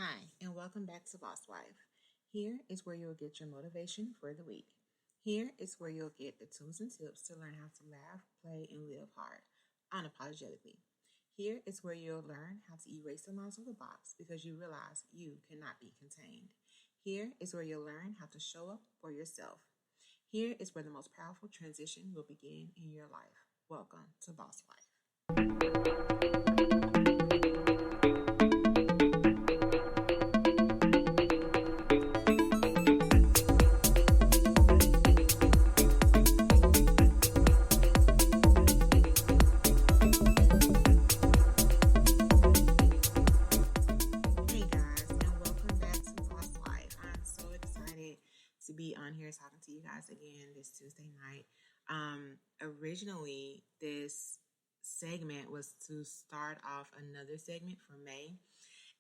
Hi, and welcome back to Boss Wife. Here is where you'll get your motivation for the week. Here is where you'll get the tools and tips to learn how to laugh, play, and live hard, unapologetically. Here is where you'll learn how to erase the lines of the box because you realize you cannot be contained. Here is where you'll learn how to show up for yourself. Here is where the most powerful transition will begin in your life. Welcome to Boss Wife. Hey guys, and welcome back to Boss Life. I'm so excited to be on here talking to you guys again this Tuesday night. Originally, this segment was to start off another segment for May.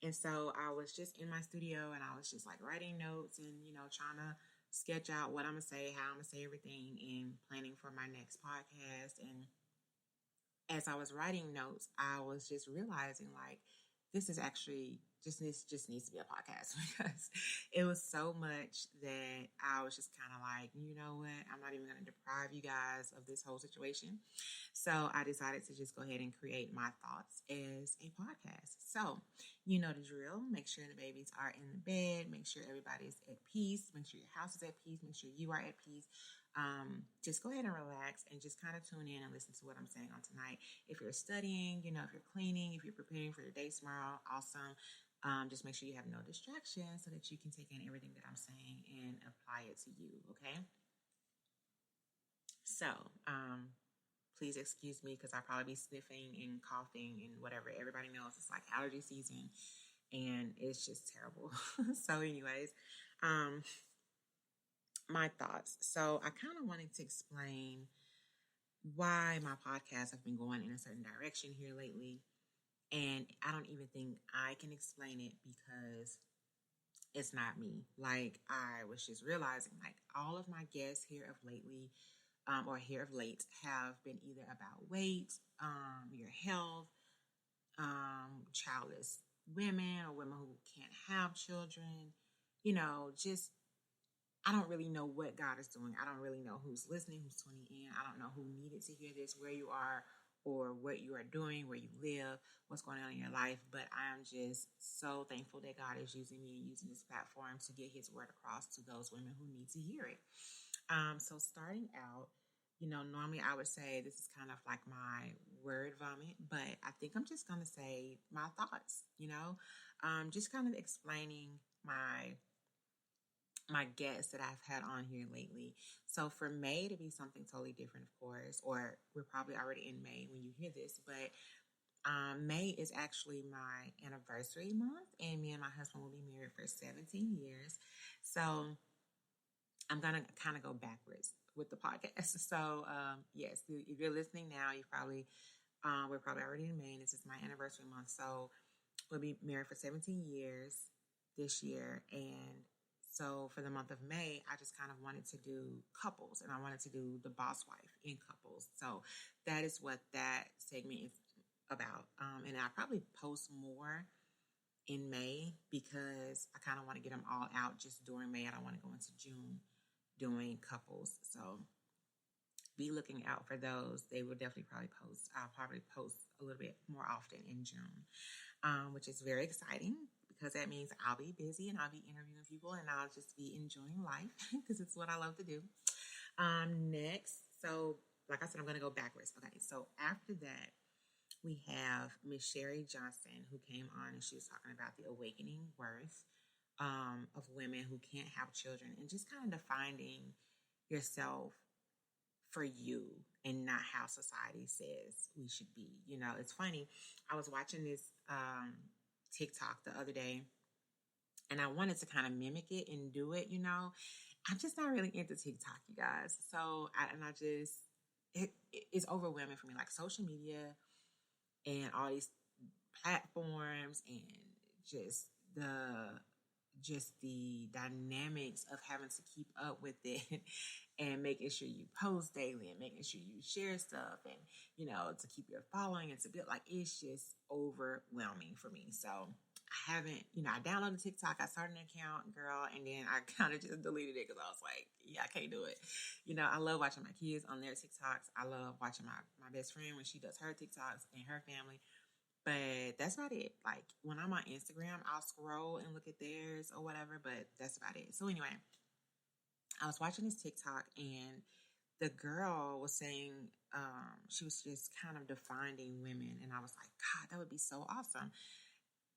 And so I was just in my studio and I was just like writing notes and, trying to sketch out what I'm going to say, how I'm going to say everything, and planning for my next podcast. And as I was writing notes, I was just realizing like this is actually just needs to be a podcast because it was so much that I was just kind of like, you know what, I'm not even going to deprive you guys of this whole situation. So I decided to just go ahead and create my thoughts as a podcast. So you know the drill. Make sure the babies are in the bed. Make sure everybody's at peace. Make sure your house is at peace. Make sure you are at peace. Just go ahead and relax and just kind of tune in and listen to what I'm saying on tonight. If you're studying, if you're cleaning, if you're preparing for your day tomorrow, awesome. Just make sure you have no distractions so that you can take in everything that I'm saying and apply it to you, okay? So, please excuse me because I'll probably be sniffing and coughing and whatever. Everybody knows it's like allergy season and it's just terrible. So anyways, my thoughts. So I kind of wanted to explain why my podcasts have been going in a certain direction here lately. And I don't even think I can explain it because it's not me. Like I was just realizing like all of my guests here of lately or here of late have been either about weight, your health, childless women or women who can't have children, just I don't really know what God is doing. I don't really know who's listening, who's tuning in. I don't know who needed to hear this, where you are, or what you are doing, where you live, what's going on in your life. But I'm just so thankful that God is using me and using this platform to get his word across to those women who need to hear it. So starting out, normally I would say this is kind of like my word vomit, but I think I'm just going to say my thoughts, just kind of explaining my guests that I've had on here lately. So for May to be something totally different, of course, or we're probably already in May when you hear this, but May is actually my anniversary month, and me and my husband will be married for 17 years. So I'm going to kind of go backwards with the podcast. So yes, if you're listening now, we're probably already in May, and this is my anniversary month. So we'll be married for 17 years this year, and so for the month of May, I just kind of wanted to do couples and I wanted to do the boss wife in couples. So that is what that segment is about. And I'll probably post more in May because I kind of want to get them all out just during May. I don't want to go into June doing couples. So be looking out for those. They will definitely probably post. I'll probably post a little bit more often in June, which is very exciting because that means I'll be busy and I'll be interviewing people and I'll just be enjoying life because it's what I love to do. Next, so like I said, I'm going to go backwards. Okay, so after that, we have Miss Sherry Johnson who came on and she was talking about the awakening worth of women who can't have children and just kind of defining yourself for you and not how society says we should be. It's funny. I was watching this TikTok the other day and I wanted to kind of mimic it and do it, I'm just not really into TikTok, you guys. So it's overwhelming for me, like social media and all these platforms and just the dynamics of having to keep up with it and making sure you post daily and making sure you share stuff and, to keep your following and to build, like, it's just overwhelming for me. So I haven't, I downloaded TikTok. I started an account, girl, and then I kind of just deleted it because I was like, yeah, I can't do it. I love watching my kids on their TikToks. I love watching my best friend when she does her TikToks and her family. But that's not it. Like when I'm on Instagram, I'll scroll and look at theirs or whatever, but that's about it. So anyway, I was watching this TikTok and the girl was saying, she was just kind of defining women. And I was like, God, that would be so awesome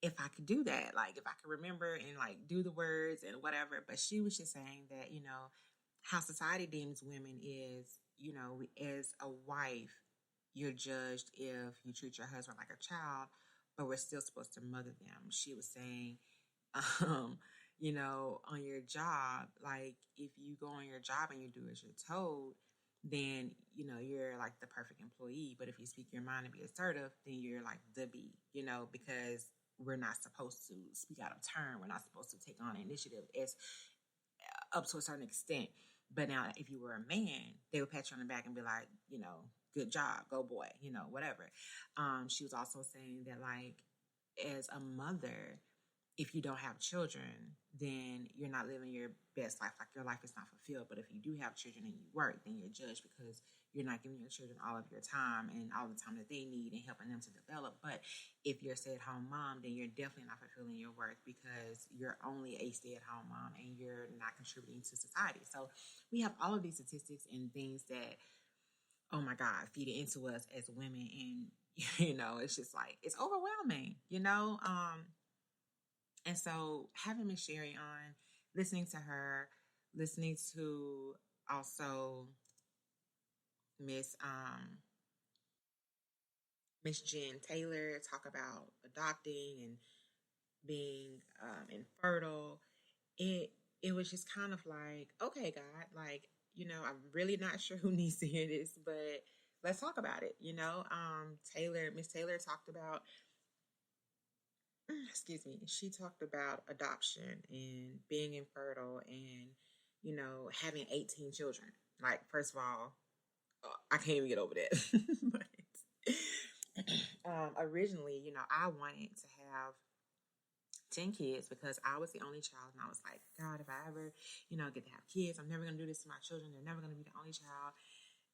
if I could do that, like if I could remember and like do the words and whatever. But she was just saying that, how society deems women is, as a wife, you're judged if you treat your husband like a child, but we're still supposed to mother them. She was saying, um, on your job, like if you go on your job and you do as you're told, then you're like the perfect employee. But if you speak your mind and be assertive, then you're like the bee, because we're not supposed to speak out of turn. We're not supposed to take on initiative. It's up to a certain extent. But now, if you were a man, they would pat you on the back and be like, good job, go boy, whatever. She was also saying that, like, as a mother, if you don't have children, then you're not living your best life. Like your life is not fulfilled. But if you do have children and you work, then you're judged because you're not giving your children all of your time and all the time that they need and helping them to develop. But if you're a stay-at-home mom, then you're definitely not fulfilling your work because you're only a stay-at-home mom and you're not contributing to society. So we have all of these statistics and things that, oh my God, feed it into us as women. And, it's just like, it's overwhelming, and so having Miss Sherry on, listening to her, listening to also Miss Miss Jen Taylor talk about adopting and being infertile, it it was just kind of like, okay, God, like, I'm really not sure who needs to hear this, but let's talk about it. Miss Taylor talked about, excuse me, she talked about adoption and being infertile and, having 18 children. Like, first of all, I can't even get over that. But originally, I wanted to have 10 kids because I was the only child. And I was like, God, if I ever, get to have kids, I'm never going to do this to my children. They're never going to be the only child.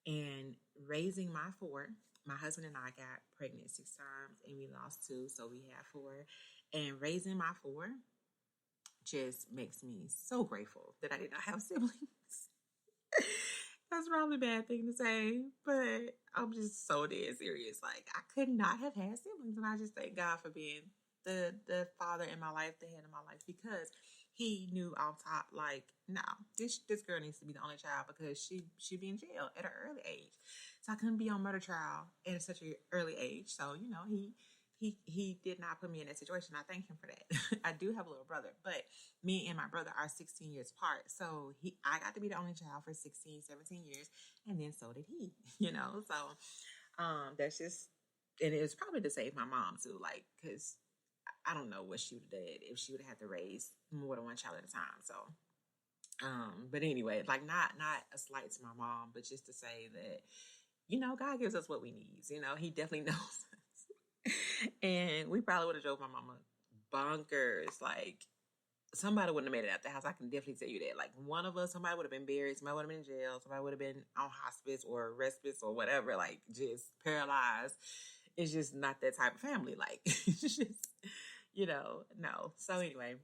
And raising my four, my husband and I got pregnant 6 times and we lost 2. So we have 4. And raising my 4 just makes me so grateful that I did not have siblings. That's probably a bad thing to say, but I'm just so dead serious. Like, I could not have had siblings. And I just thank God for being the father in my life, the head of my life, because he knew off top, like, no, this girl needs to be the only child because she'd be in jail at an early age. So I couldn't be on murder trial at such an early age. So, he did not put me in that situation. I thank him for that. I do have a little brother, but me and my brother are 16 years apart. So I got to be the only child for 16, 17 years. And then so did he, So that's just, and it was probably to save my mom too, like, because I don't know what she would have did if she would have had to raise more than one child at a time. So, but anyway, like not a slight to my mom, but just to say that, God gives us what we need. He definitely knows us. And we probably would have drove my mama bonkers. Like, somebody wouldn't have made it out the house. I can definitely tell you that. Like, one of us, somebody would have been buried, somebody would have been in jail, somebody would have been on hospice or respite or whatever, like just paralyzed. It's just not that type of family. Like, it's just, no. So anyway,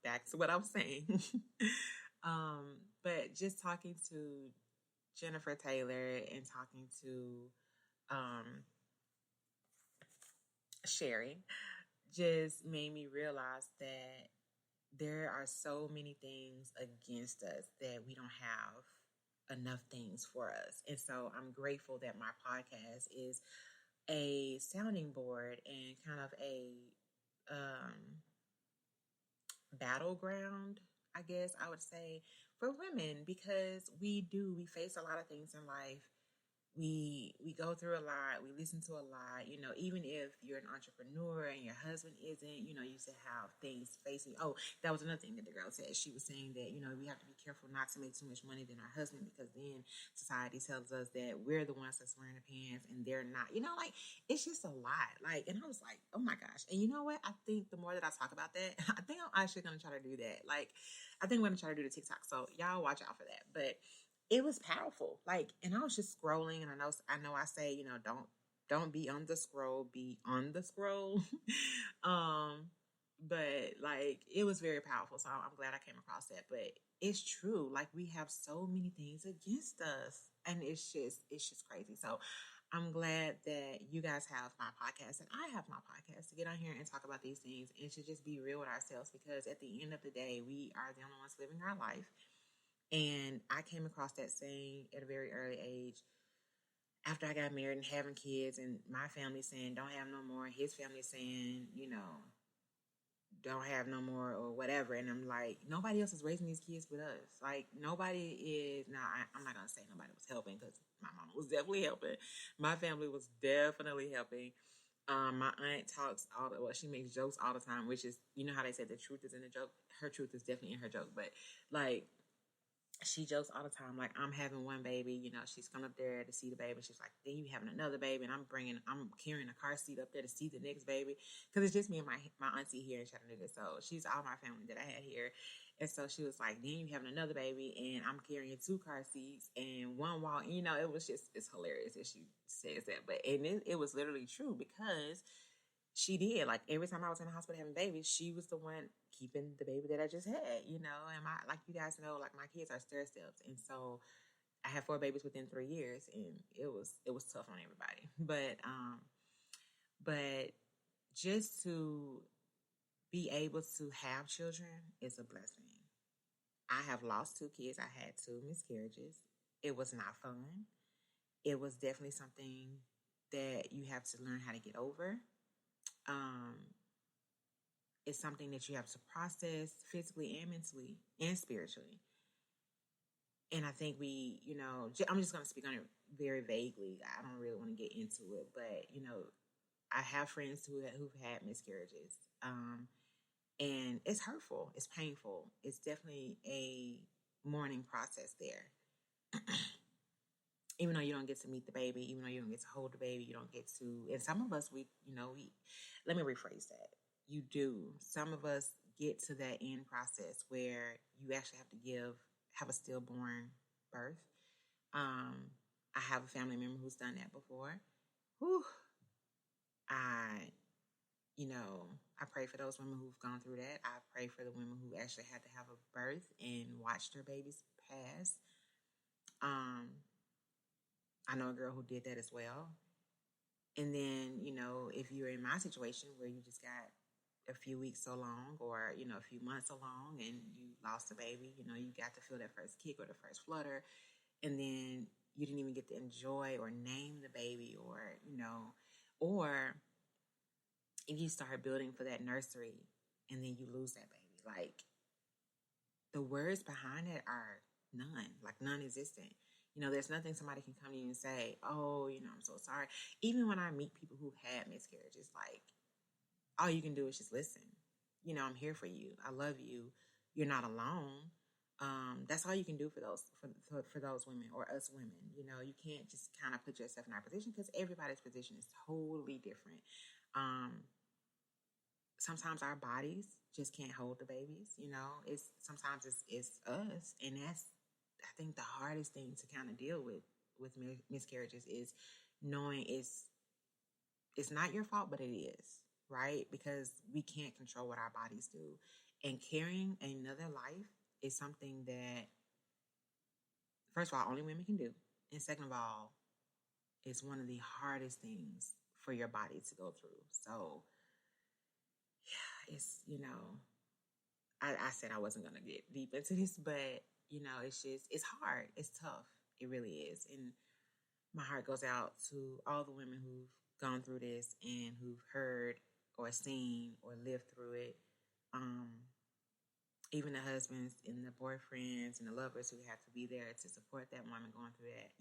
back to what I was saying. But just talking to Jennifer Taylor and talking to Sherry just made me realize that there are so many things against us that we don't have enough things for us. And so I'm grateful that my podcast is a sounding board and kind of a battleground, I guess I would say, for women, because we face a lot of things in life we go through a lot, we listen to a lot, even if you're an entrepreneur and your husband isn't, you used to have things facing. Oh, that was another thing that the girl said. She was saying that, we have to be careful not to make too much money than our husband, because then society tells us that we're the ones that's wearing the pants and they're not, like, it's just a lot. Like, and I was like, oh my gosh. And you know what? I think the more that I talk about that, I think I'm actually going to try to do that. Like, I think I'm going to try to do the TikTok. So y'all watch out for that. But it was powerful. Like, and I was just scrolling, and I say, don't be on the scroll, be on the scroll. But like, it was very powerful. So I'm glad I came across that. But it's true. Like, we have so many things against us, and it's just crazy. So I'm glad that you guys have my podcast and I have my podcast to get on here and talk about these things and to just be real with ourselves, because at the end of the day, we are the only ones living our life. And I came across that saying at a very early age after I got married and having kids, and my family saying, don't have no more. His family saying, don't have no more or whatever. And I'm like, nobody else is raising these kids with us. Like, nobody is. Now, I'm not going to say nobody was helping, because my mama was definitely helping. My family was definitely helping. My aunt talks she makes jokes all the time, which is, how they say the truth is in the joke. Her truth is definitely in her joke. But like, she jokes all the time, like, I'm having one baby, she's come up there to see the baby. She's like, then you having another baby, and I'm carrying a car seat up there to see the next baby. Because it's just me and my auntie here in Chattanooga. So she's all my family that I had here. And so she was like, then you having another baby, and I'm carrying 2 car seats and one wall. It was just, it's hilarious that she says that. But, and it was literally true, because she did. Like, every time I was in the hospital having babies, she was the one keeping the baby that I just had, and like you guys know, like, my kids are stair steps. And so I had 4 babies within 3 years, and it was tough on everybody. But just to be able to have children is a blessing. I have lost 2 kids. I had 2 miscarriages. It was not fun. It was definitely something that you have to learn how to get over. It's something that you have to process physically and mentally and spiritually. And I think I'm just going to speak on it very vaguely. I don't really want to get into it, but, I have friends who've had miscarriages. And it's hurtful. It's painful. It's definitely a mourning process there. Even though you don't get to meet the baby, even though you don't get to hold the baby, you don't get to, and some of us, let me rephrase that. You do. Some of us get to that end process where you actually have to have a stillborn birth. I have a family member who's done that before. Whew. I pray for those women who've gone through that. I pray for the women who actually had to have a birth and watched their babies pass. I know a girl who did that as well. And then, if you're in my situation where you just got a few weeks along, or, a few months along, and you lost a baby, you got to feel that first kick or the first flutter. And then you didn't even get to enjoy or name the baby, or if you start building for that nursery and then you lose that baby, like, the words behind it are non-existent. There's nothing somebody can come to you and say, oh, I'm so sorry. Even when I meet people who had miscarriages, like, all you can do is just listen. I'm here for you. I love you. You're not alone. That's all you can do for those women or us women. You can't just kind of put yourself in our position, because everybody's position is totally different. Sometimes our bodies just can't hold the babies. Sometimes it's us, and that's, I think, the hardest thing to kind of deal with miscarriages, is knowing it's not your fault, but it is, right? Because we can't control what our bodies do, and carrying another life is something that, first of all, only women can do, and second of all, it's one of the hardest things for your body to go through. So yeah, it's, I said I wasn't going to get deep into this, but it's hard. It's tough. It really is. And my heart goes out to all the women who've gone through this and who've heard or seen or lived through it. Even the husbands and the boyfriends and the lovers who have to be there to support that woman going through that.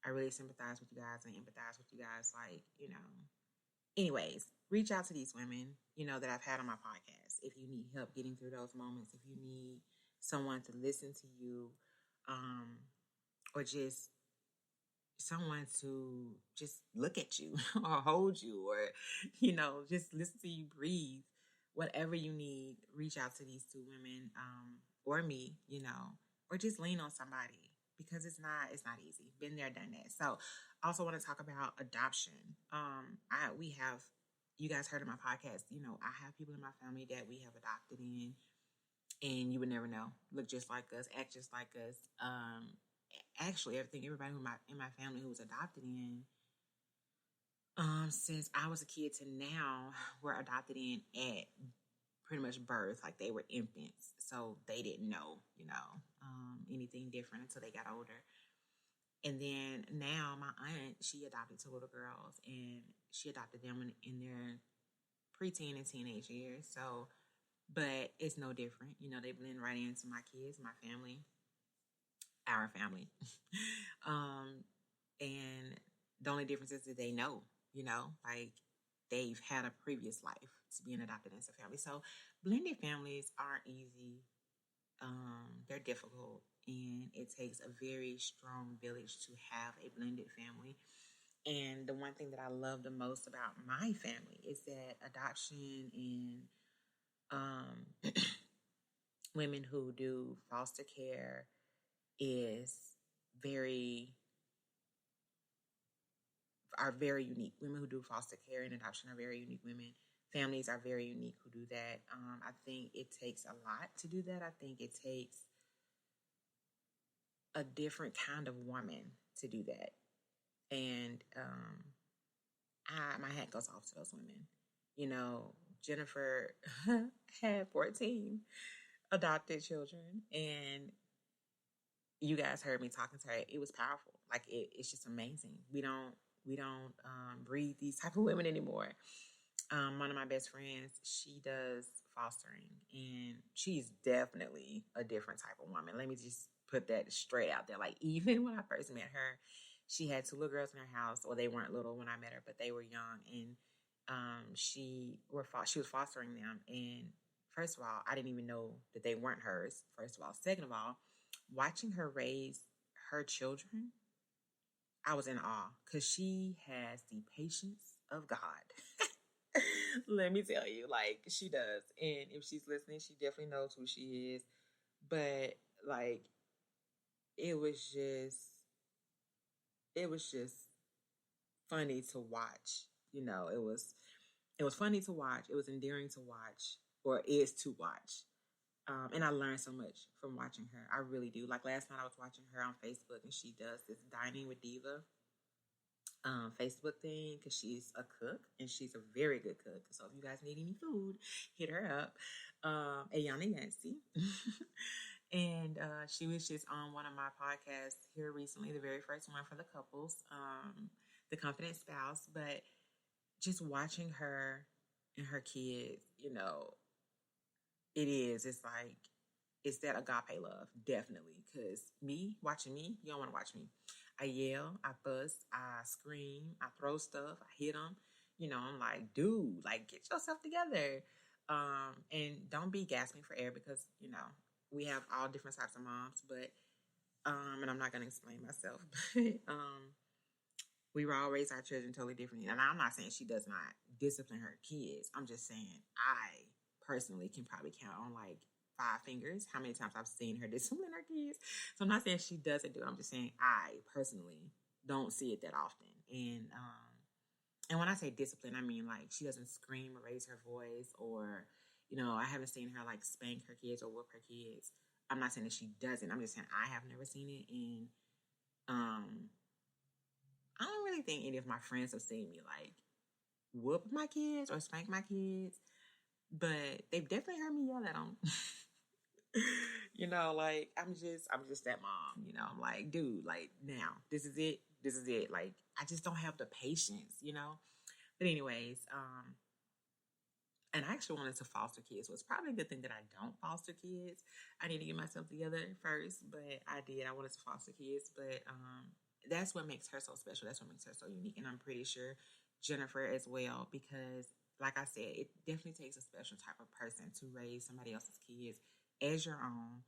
I really sympathize with you guys and empathize with you guys. Like, anyways, reach out to these women, that I've had on my podcast. If you need help getting through those moments, if you need someone to listen to you, or just someone to just look at you or hold you or, just listen to you breathe. Whatever you need, reach out to these two women, or me, or just lean on somebody because it's not easy. Been there, done that. So I also want to talk about adoption. We have, you guys heard of my podcast, I have people in my family that we have adopted in, and you would never know. Look just like us, act just like us. Actually, everybody in my family who was adopted in, since I was a kid to now, were adopted in at pretty much birth. Like, they were infants, so they didn't know, anything different until they got older. And then now my aunt, she adopted two little girls, and she adopted them in their preteen and teenage years. So, but it's no different. They blend right into my kids, my family, our family. And the only difference is that they know, like they've had a previous life to being adopted into family. So blended families aren't easy. They're difficult, and it takes a very strong village to have a blended family. And the one thing that I love the most about my family is that adoption and women who do foster care are very unique. Women who do foster care and adoption are very unique women. Families are very unique who do that. I think it takes a lot to do that. I think it takes a different kind of woman to do that. And my hat goes off to those women. Jennifer had 14 adopted children, and you guys heard me talking to her. It was powerful. Like, it's just amazing. We don't breed these type of women anymore. One of my best friends, she does fostering, and she's definitely a different type of woman. Let me just put that straight out there. Like, even when I first met her, she had two little girls in her house. Well, they weren't little when I met her, but they were young, and she was fostering them. And first of all, I didn't even know that they weren't hers. First of all, second of all, watching her raise her children, I was in awe because she has the patience of God. Let me tell you, like, she does. And if she's listening, she definitely knows who she is. But like, it was just funny to watch. It was funny to watch. It was endearing to watch, or is to watch. And I learned so much from watching her. I really do. Like, last night I was watching her on Facebook, and she does this Dining with Diva Facebook thing because she's a cook, and she's a very good cook. So if you guys need any food, hit her up. Ayana Yancy. And she was just on one of my podcasts here recently, the very first one for the couples, The Confident Spouse. But just watching her and her kids, it's like, it's that agape love, definitely. Because watching me, you don't want to watch me. I yell, I fuss, I scream, I throw stuff, I hit them. I'm like, dude, like, get yourself together. And don't be gasping for air because, we have all different types of moms. But, and I'm not going to explain myself, but we were all raised our children totally differently. And I'm not saying she does not discipline her kids. I'm just saying I personally can probably count on like 5 fingers how many times I've seen her discipline her kids. So I'm not saying she doesn't do it. I'm just saying I personally don't see it that often. And when I say discipline, I mean like she doesn't scream or raise her voice, or I haven't seen her like spank her kids or whoop her kids. I'm not saying that she doesn't. I'm just saying I have never seen it, and I don't really think any of my friends have seen me like whoop my kids or spank my kids, but they've definitely heard me yell at them. Like I'm just that mom. I'm like, dude, like, now this is it. Like, I just don't have the patience. But anyways, and I actually wanted to foster kids, so it's probably a good thing that I don't foster kids. I need to get myself together first, but I did. I wanted to foster kids, but that's what makes her so special. That's what makes her so unique. And I'm pretty sure Jennifer as well, because like I said, it definitely takes a special type of person to raise somebody else's kids as your own.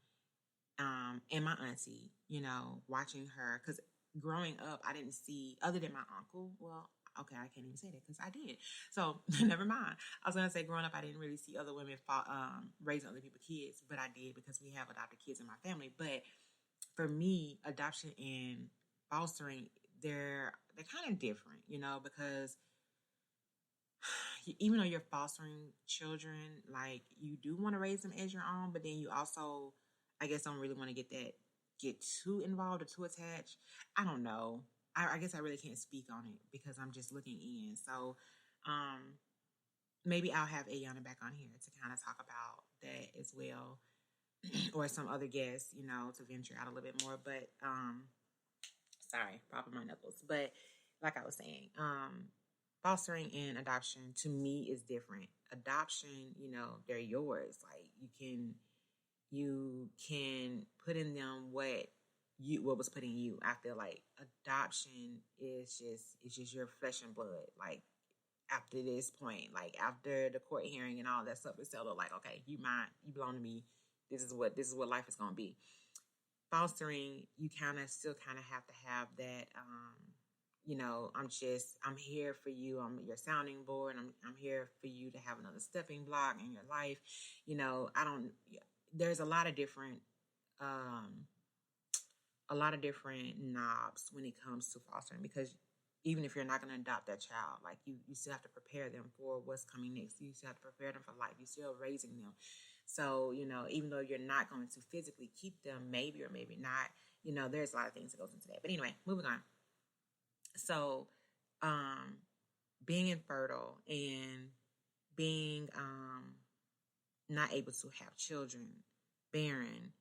And my auntie, watching her, because growing up, I didn't see, other than my uncle, well, okay, I can't even say that because I did. So never mind. I was gonna say, growing up, I didn't really see other women raising other people's kids, but I did because we have adopted kids in my family. But for me, adoption and fostering, they're kind of different, because even though you're fostering children, like you do want to raise them as your own, but then you also, I guess, don't really want to get too involved or too attached. I don't know. I guess I really can't speak on it because I'm just looking in. So maybe I'll have Ayana back on here to kind of talk about that as well, or some other guests, to venture out a little bit more. But sorry, popping my knuckles. But like I was saying, fostering and adoption to me is different. Adoption, they're yours. Like you can put in them what was put in you. I feel like adoption is just your flesh and blood. Like after this point, like after the court hearing and all that stuff is settled, like, okay, you mine, you belong to me. This is what life is gonna be. Fostering, you still have to have that I'm here for you. I'm your sounding board. I'm here for you to have another stepping block in your life. There's a lot of different knobs when it comes to fostering, because even if you're not going to adopt that child, like you still have to prepare them for what's coming next. You still have to prepare them for life. You're still raising them. So, even though you're not going to physically keep them, maybe or maybe not, there's a lot of things that goes into that. But anyway, moving on. So, being infertile and being not able to have children, barren,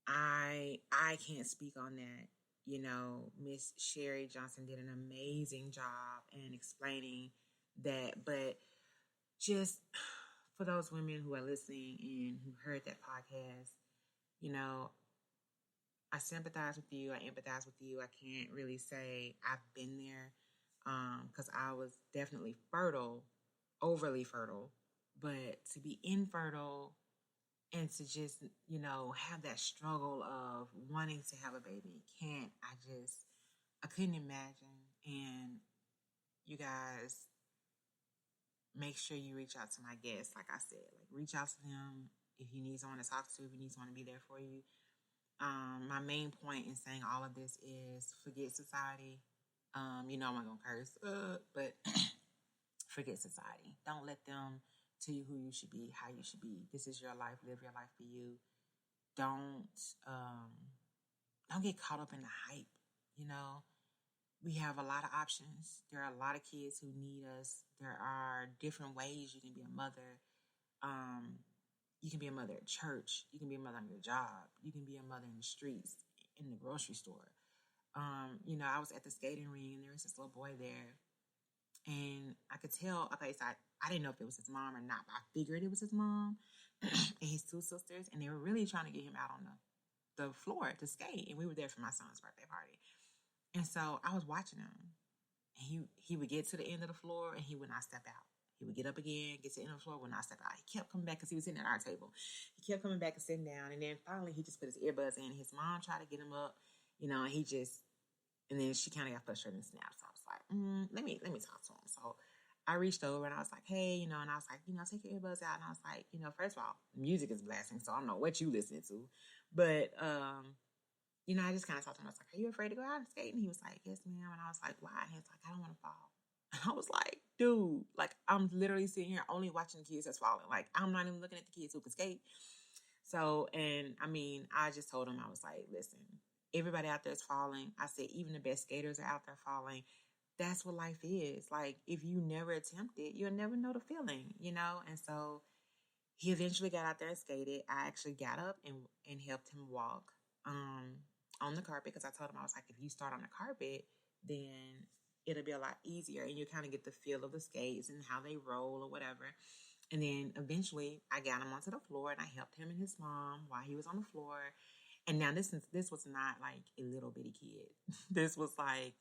I can't speak on that. Miss Sherry Johnson did an amazing job in explaining that. But just for those women who are listening and who heard that podcast, I sympathize with you. I empathize with you. I can't really say I've been there because I was definitely fertile, overly fertile. But to be infertile and to just, have that struggle of wanting to have a baby, I couldn't imagine. And you guys, make sure you reach out to my guests. Like I said, like reach out to them if you need someone to talk to, if you need someone to be there for you. My main point in saying all of this is forget society. I'm not gonna curse, but forget society. Don't let them tell you who you should be, how you should be. This is your life. Live your life for you. Don't get caught up in the hype. We have a lot of options. There are a lot of kids who need us. There are different ways you can be a mother. You can be a mother at church. You can be a mother on your job. You can be a mother in the streets, in the grocery store. I was at the skating ring and there was this little boy there. And I could tell, okay, so I didn't know if it was his mom or not, but I figured it was his mom and his two sisters. And they were really trying to get him out on the floor to skate. And we were there for my son's birthday party. And so I was watching him. And he would get to the end of the floor and he would not step out. He would get up again, get to the end of the floor, would not step out. He kept coming back because he was sitting at our table. He kept coming back and sitting down. And then finally he just put his earbuds in. His mom tried to get him up, and and then she kind of got frustrated and snapped. So I was like, let me talk to him. So I reached over and I was like, hey, and I was like, take your earbuds out. And I was like, first of all, music is blasting, so I don't know what you listening to. But, I just kind of talked to him. I was like, are you afraid to go out and skate? And he was like, yes, ma'am. And I was like, why? And he was like, I don't want to fall. And I was like, dude, like, I'm literally sitting here only watching the kids that's falling. Like, I'm not even looking at the kids who can skate. So, and I just told him, I was like, listen, everybody out there is falling. I said, even the best skaters are out there falling. That's what life is. Like, if you never attempt it, you'll never know the feeling, And so he eventually got out there and skated. I actually got up and helped him walk on the carpet, because I told him, I was like, if you start on the carpet, then it'll be a lot easier and you kind of get the feel of the skates and how they roll or whatever. And then eventually I got him onto the floor and I helped him and his mom while he was on the floor. And now this was not like a little bitty kid. This was like,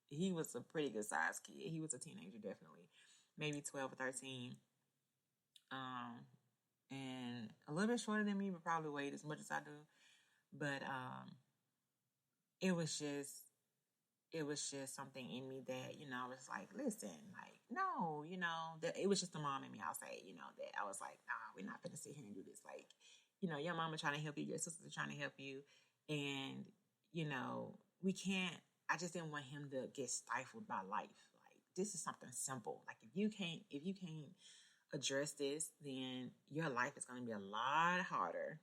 he was a pretty good sized kid. He was a teenager, definitely, maybe 12 or 13, and a little bit shorter than me, but probably weighed as much as I do. But it was just something in me that, was like, listen, like, no, that it was just the mom in me, I'll say, that I was like, nah, we're not gonna sit here and do this. Like, your mama trying to help you, your sisters are trying to help you, and we can't. I just didn't want him to get stifled by life. Like, this is something simple. Like, if you can't address this, then your life is going to be a lot harder,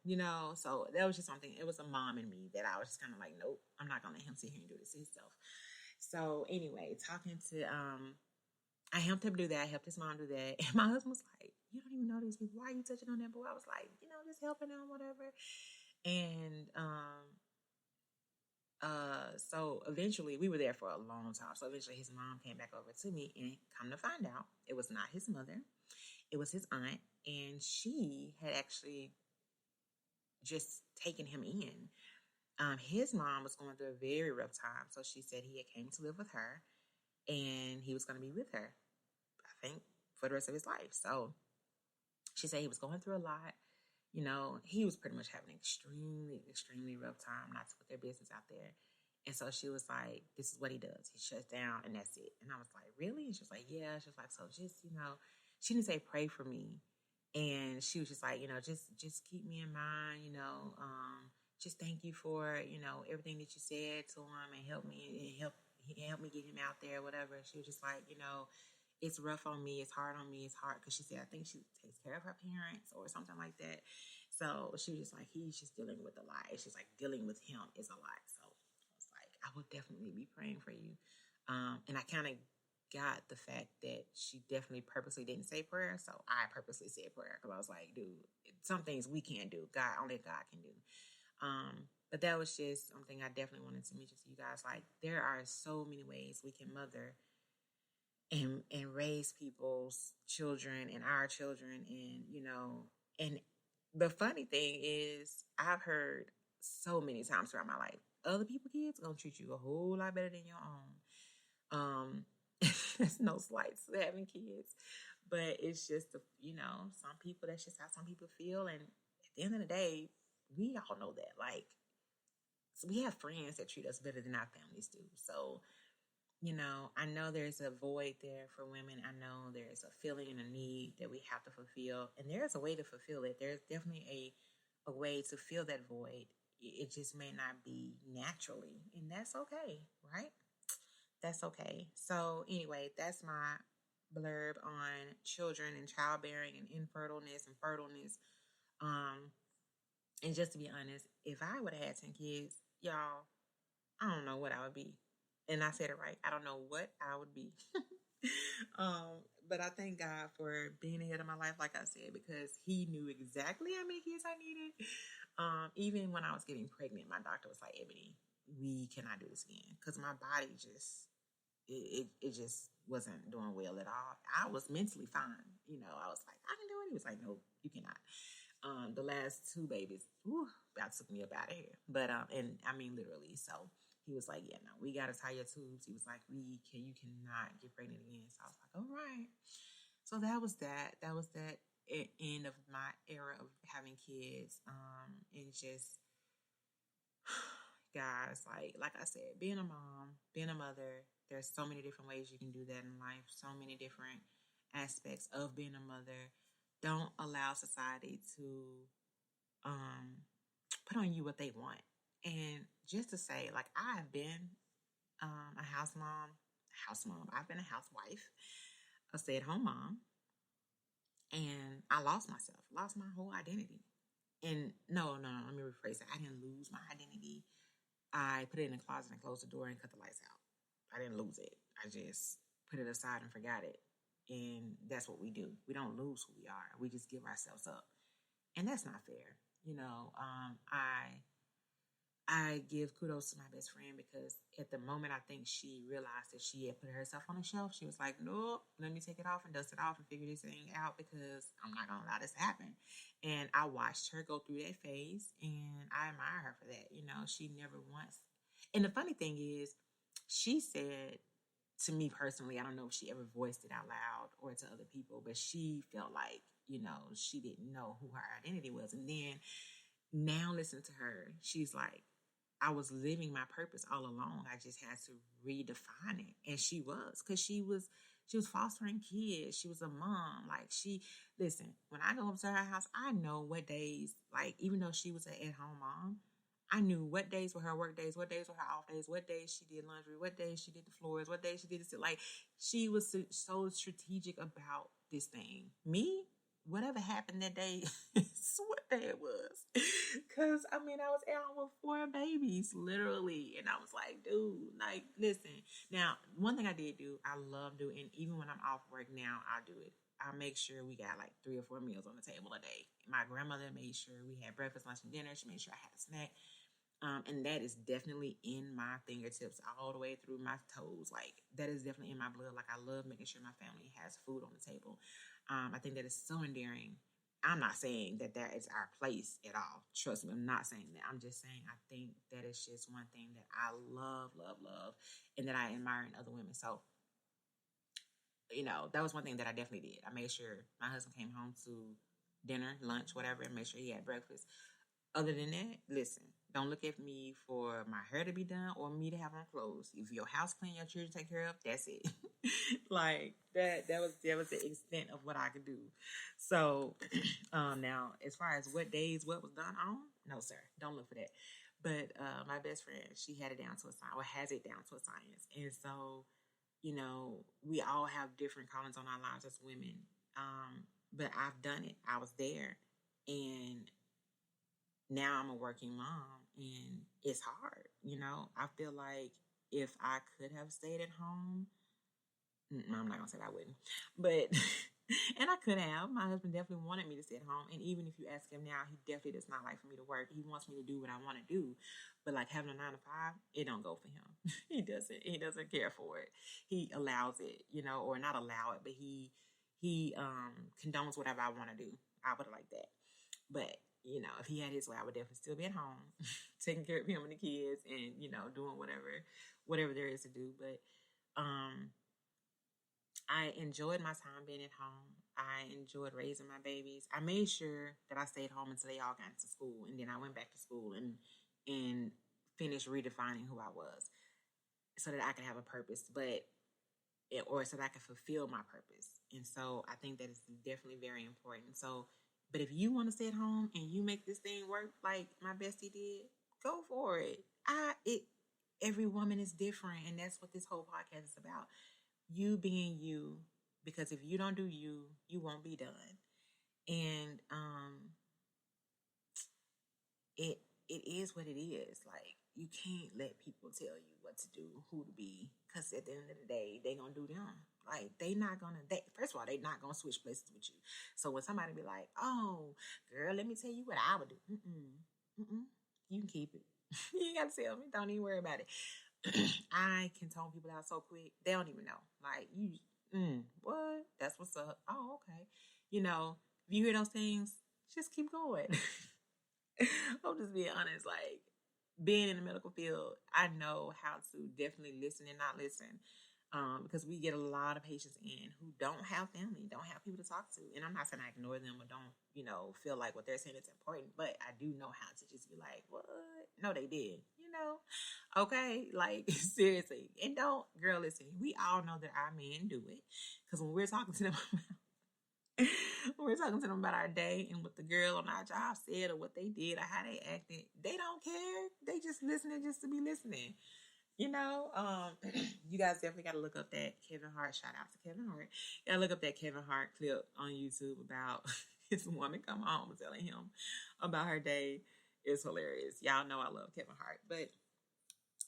So that was just something. It was a mom in me that I was just kind of like, nope, I'm not going to let him sit here and do this himself. So anyway, talking to, I helped him do that. I helped his mom do that. And my husband was like, you don't even know these people. Why are you touching on that boy? I was like, just helping them, whatever. And, so eventually we were there for a long time. So eventually his mom came back over to me, and come to find out, it was not his mother. It was his aunt, and she had actually just taken him in. His mom was going through a very rough time, so she said he had came to live with her, and he was going to be with her, I think, for the rest of his life. So she said he was going through a lot. He was pretty much having an extremely, extremely rough time, not to put their business out there. And so she was like, this is what he does. He shuts down, and that's it. And I was like, really? And she was like, yeah. She was like, so just, she didn't say pray for me. And she was just like, just keep me in mind, just thank you for, everything that you said to him, and help me get him out there, whatever. She was just like, it's rough on me. It's hard on me. It's hard. Because she said, I think she takes care of her parents or something like that. So she was just like, he's just dealing with a lot. She's like, dealing with him is a lot. So I was like, I would definitely be praying for you. And I kind of got the fact that she definitely purposely didn't say prayer. So I purposely said prayer, because I was like, dude, some things we can't do. Only God can do. But that was just something I definitely wanted to mention to you guys. Like, there are so many ways we can mother and raise people's children and our children. And, and the funny thing is, I've heard so many times throughout my life, other people's kids are going to treat you a whole lot better than your own. There's no slights to having kids, but it's just, some people, that's just how some people feel. And at the end of the day, we all know that. Like, so we have friends that treat us better than our families do. So, I know there's a void there for women. I know there's a feeling and a need that we have to fulfill, and there's a way to fulfill it. There's definitely a way to fill that void. It just may not be naturally, and that's okay, right? That's okay. So anyway, that's my blurb on children and childbearing and infertileness and fertileness. And just to be honest, if I would have had 10 kids, y'all, I don't know what I would be. And I said it right. I don't know what I would be. But I thank God for being ahead of my life, like I said, because he knew exactly how many kids I needed. Even when I was getting pregnant, my doctor was like, Ebony, we cannot do this again. Because my body just, it just wasn't doing well at all. I was mentally fine. I was like, I can do it. He was like, no, you cannot. The last 2 babies, that took me up out of here. But, and I mean, literally. So he was like, yeah, no, we got to tie your tubes. He was like, you cannot get pregnant again. So I was like, all right. So that was that. That was that end of my era of having kids. And just, guys, like I said, being a mom, being a mother, there's so many different ways you can do that in life. So many different aspects of being a mother. Don't allow society to put on you what they want. And just to say, like, I have been a house mom. I've been a housewife, a stay-at-home mom, and I lost myself, lost my whole identity. And no, let me rephrase it. I didn't lose my identity. I put it in the closet and closed the door and cut the lights out. I didn't lose it. I just put it aside and forgot it. And that's what we do. We don't lose who we are. We just give ourselves up. And that's not fair. I give kudos to my best friend because at the moment I think she realized that she had put herself on the shelf. She was like, nope, let me take it off and dust it off and figure this thing out because I'm not going to allow this to happen. And I watched her go through that phase and I admire her for that. You know, she never once. And the funny thing is, she said to me personally, I don't know if she ever voiced it out loud or to other people, but she felt like, you know, she didn't know who her identity was. And then now listen to her. She's like, I was living my purpose all along. I just had to redefine it. And she was, because she was fostering kids. She was a mom. Like listen, when I go up to her house, I know what days, like, even though she was an at-home mom, I knew what days were her work days, what days were her off days, what days she did laundry, what days she did the floors, what days she did this. Like, she was so strategic about this thing. Me, whatever happened that day, is what day it was. Because, I mean, I was out with 4 babies, literally. And I was like, dude, like, listen. Now, one thing I did do, I love doing, even when I'm off work now, I do it. I make sure we got like 3 or 4 meals on the table a day. My grandmother made sure we had breakfast, lunch, and dinner. She made sure I had a snack. And that is definitely in my fingertips all the way through my toes. Like, that is definitely in my blood. Like, I love making sure my family has food on the table. I think that is so endearing. I'm not saying that is our place at all. Trust me, I'm not saying that. I'm just saying I think that is just one thing that I love, love, love, and that I admire in other women. So, you know, that was one thing that I definitely did. I made sure my husband came home to dinner, lunch, whatever, and made sure he had breakfast. Other than that, listen, don't look at me for my hair to be done or me to have on clothes. If your house clean, your children take care of, that's it. Like that was the extent of what I could do. So now, as far as what days what was done on, no sir, don't look for that. But my best friend, she had it down to a science, or has it down to a science. And so, you know, we all have different callings on our lives as women. But I've done it. I was there. And now I'm a working mom and it's hard. You know, I feel like if I could have stayed at home, no, I'm not gonna say that I wouldn't, but and I could have. My husband definitely wanted me to stay at home, and even if you ask him now, he definitely does not like for me to work. He wants me to do what I want to do, but like having a 9 to 5, it don't go for him. He doesn't care for it. He allows it, you know, or not allow it, but he condones whatever I want to do. I would like that, but you know, if he had his way, I would definitely still be at home, taking care of him and the kids, and you know, doing whatever there is to do. But I enjoyed my time being at home. I enjoyed raising my babies. I made sure that I stayed home until they all got into school, and then I went back to school and finished redefining who I was, so that I could have a purpose, or so that I could fulfill my purpose. And so I think that is definitely very important. So, but if you want to stay at home and you make this thing work like my bestie did, go for it. Every woman is different, and that's what this whole podcast is about. You being you, because if you don't do you, you won't be done. And it is what it is. Like, you can't let people tell you what to do, who to be, because at the end of the day, they gonna do them. Like, first of all, they not gonna switch places with you. So when somebody be like, oh girl, let me tell you what I would do, you can keep it. You ain't gotta tell me, don't even worry about it. I can tone people out so quick, they don't even know. Like, what? That's what's up. Oh, okay. You know, if you hear those things, just keep going. I'm just being honest. Like, being in the medical field, I know how to definitely listen and not listen. Because we get a lot of patients in who don't have family, don't have people to talk to. And I'm not saying I ignore them or don't, you know, feel like what they're saying is important, but I do know how to just be like, what? No, they did, you know? Okay, like, seriously. And don't, girl, listen, we all know that our men do it. Because when we're talking to them about our day and what the girl on our job said or what they did or how they acted, they don't care. They just listening just to be listening. You know, you guys definitely got to look up that Kevin Hart. Shout out to Kevin Hart. You got to look up that Kevin Hart clip on YouTube about his woman come home and telling him about her day. It's hilarious. Y'all know I love Kevin Hart. But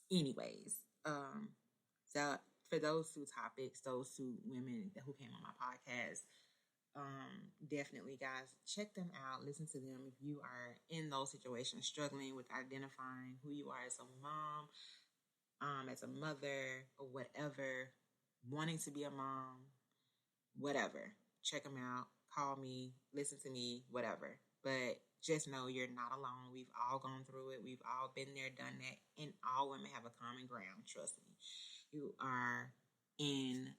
anyways, so for those 2 topics, those 2 women who came on my podcast, definitely, guys, check them out. Listen to them if you are in those situations, struggling with identifying who you are as a mom, as a mother, or whatever, wanting to be a mom, whatever. Check them out. Call me, listen to me, whatever. But just know you're not alone. We've all gone through it. We've all been there, done that. And all women have a common ground. Trust me. You are in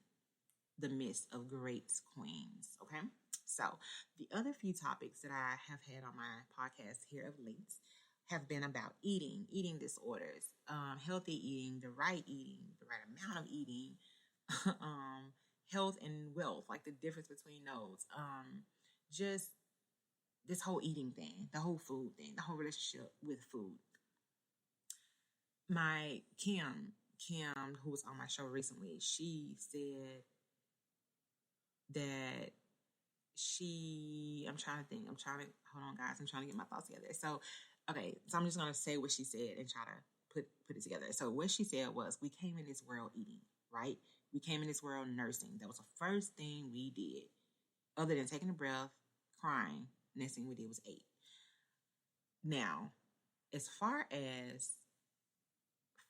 the midst of great queens. Okay. So the other few topics that I have had on my podcast here of late have been about eating disorders, healthy eating, the right amount of eating, health and wealth, like the difference between those. Just this whole eating thing, the whole food thing, the whole relationship with food. My Kim, who was on my show recently, she said that hold on, guys, I'm trying to get my thoughts together. So, okay, so I'm just going to say what she said and try to put it together. So what she said was, we came in this world eating, right? We came in this world nursing. That was the first thing we did. Other than taking a breath, crying, next thing we did was ate. Now, as far as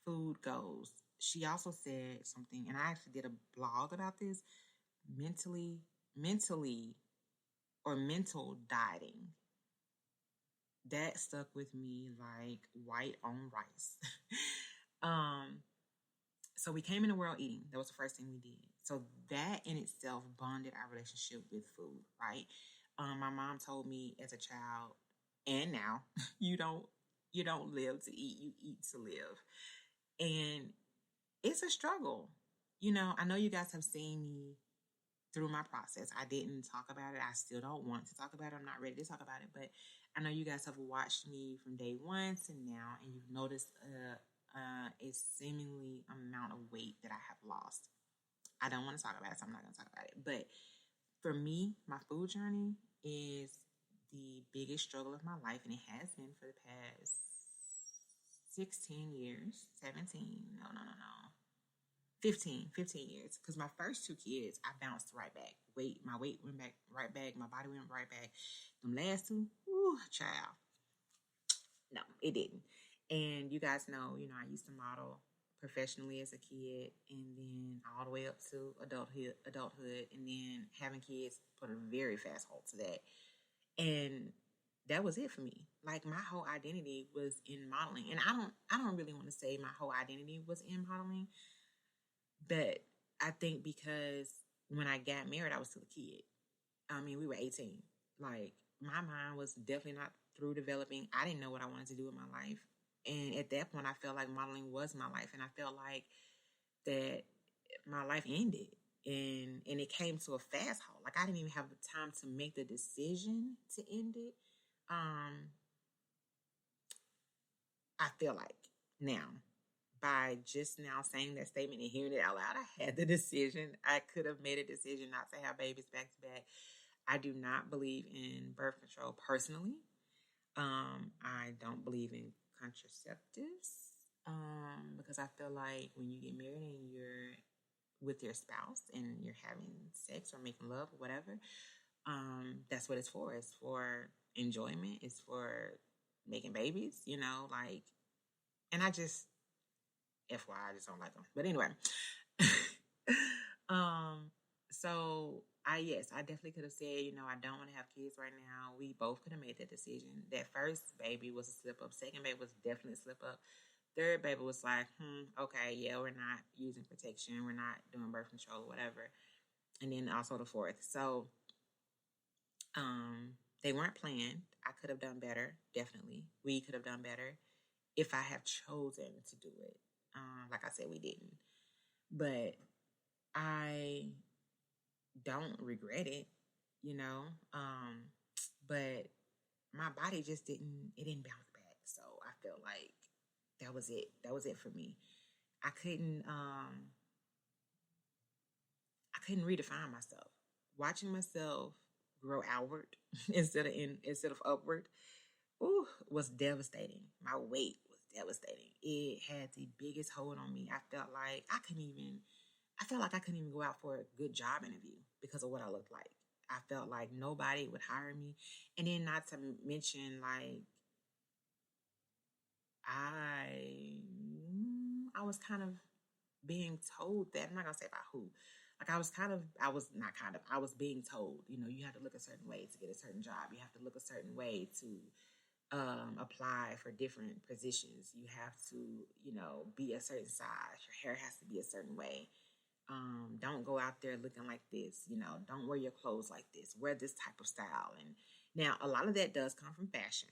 food goes, she also said something, and I actually did a blog about this, mentally or mental dieting. That stuck with me like white on rice. So we came in the world eating. That was the first thing we did. So that in itself bonded our relationship with food, right? My mom told me as a child, and now, you don't live to eat, you eat to live. And it's a struggle. I know you guys have seen me through my process. I didn't talk about it. I still don't want to talk about it. I'm not ready to talk about it. But I know you guys have watched me from day one to now, and you've noticed a seemingly amount of weight that I have lost. I don't want to talk about it, so I'm not going to talk about it. But for me, my food journey is the biggest struggle of my life, and it has been for the past 16 years, 17, no. 15 years. Because my first two kids, I bounced right back. My weight went back right back. My body went right back. Them last two, child. No, it didn't. And you guys know, I used to model professionally as a kid, and then all the way up to adulthood, and then having kids put a very fast halt to that. And that was it for me. Like, my whole identity was in modeling. And I don't really want to say my whole identity was in modeling, but I think because when I got married, I was still a kid. I mean, we were 18. Like, my mind was definitely not through developing. I didn't know what I wanted to do with my life. And at that point, I felt like modeling was my life. And I felt like that my life ended. And it came to a fast halt. Like, I didn't even have the time to make the decision to end it. I feel like now, by just now saying that statement and hearing it out loud, I had the decision. I could have made a decision not to have babies back to back. I do not believe in birth control personally. I don't believe in contraceptives because I feel like when you get married and you're with your spouse and you're having sex or making love or whatever, that's what it's for. It's for enjoyment. It's for making babies, like, and I just, FYI, I just don't like them. But anyway, so I definitely could have said, I don't want to have kids right now. We both could have made that decision. That first baby was a slip up. Second baby was definitely a slip up. Third baby was like, okay, yeah, we're not using protection. We're not doing birth control or whatever. And then also the fourth. So, they weren't planned. I could have done better. Definitely. We could have done better if I have chosen to do it. Like I said, we didn't. But I don't regret it, but my body just didn't bounce back. So I felt like that was it. That was it for me. I couldn't redefine myself. Watching myself grow outward instead of upward, was devastating. My weight was devastating. It had the biggest hold on me. I felt like I couldn't even go out for a good job interview because of what I looked like. I felt like nobody would hire me. And then not to mention, like, I was kind of being told that. I'm not gonna say about who. Like I was being told, you have to look a certain way to get a certain job. You have to look a certain way to apply for different positions. You have to, be a certain size. Your hair has to be a certain way. Don't go out there looking like this. Don't wear your clothes like this. Wear this type of style. And now a lot of that does come from fashion.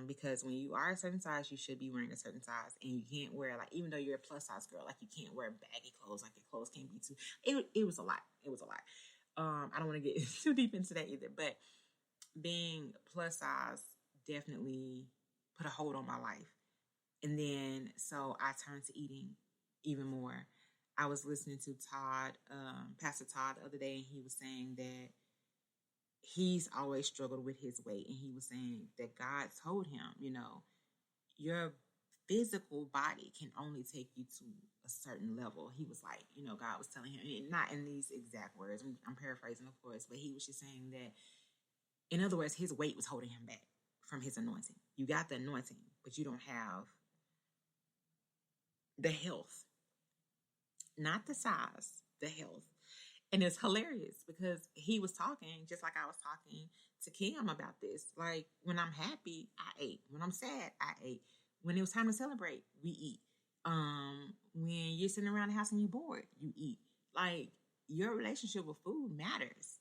Because when you are a certain size, you should be wearing a certain size, and you can't wear, like, even though you're a plus size girl, like, you can't wear baggy clothes, like your clothes can't be too. It was a lot. It was a lot. I don't want to get too deep into that either, but being plus size definitely put a hold on my life. And then so I turned to eating even more. I was listening to Pastor Todd the other day, and he was saying that he's always struggled with his weight. And he was saying that God told him, your physical body can only take you to a certain level. He was like, God was telling him, and not in these exact words, I'm paraphrasing, of course, but he was just saying that, in other words, his weight was holding him back from his anointing. You got the anointing, but you don't have the health, not the size, the health. And it's hilarious because he was talking just like I was talking to Kim about this. Like, when I'm happy, I ate. When I'm sad, I ate. When it was time to celebrate, we eat. When you're sitting around the house and you're bored, you eat. Like, your relationship with food matters.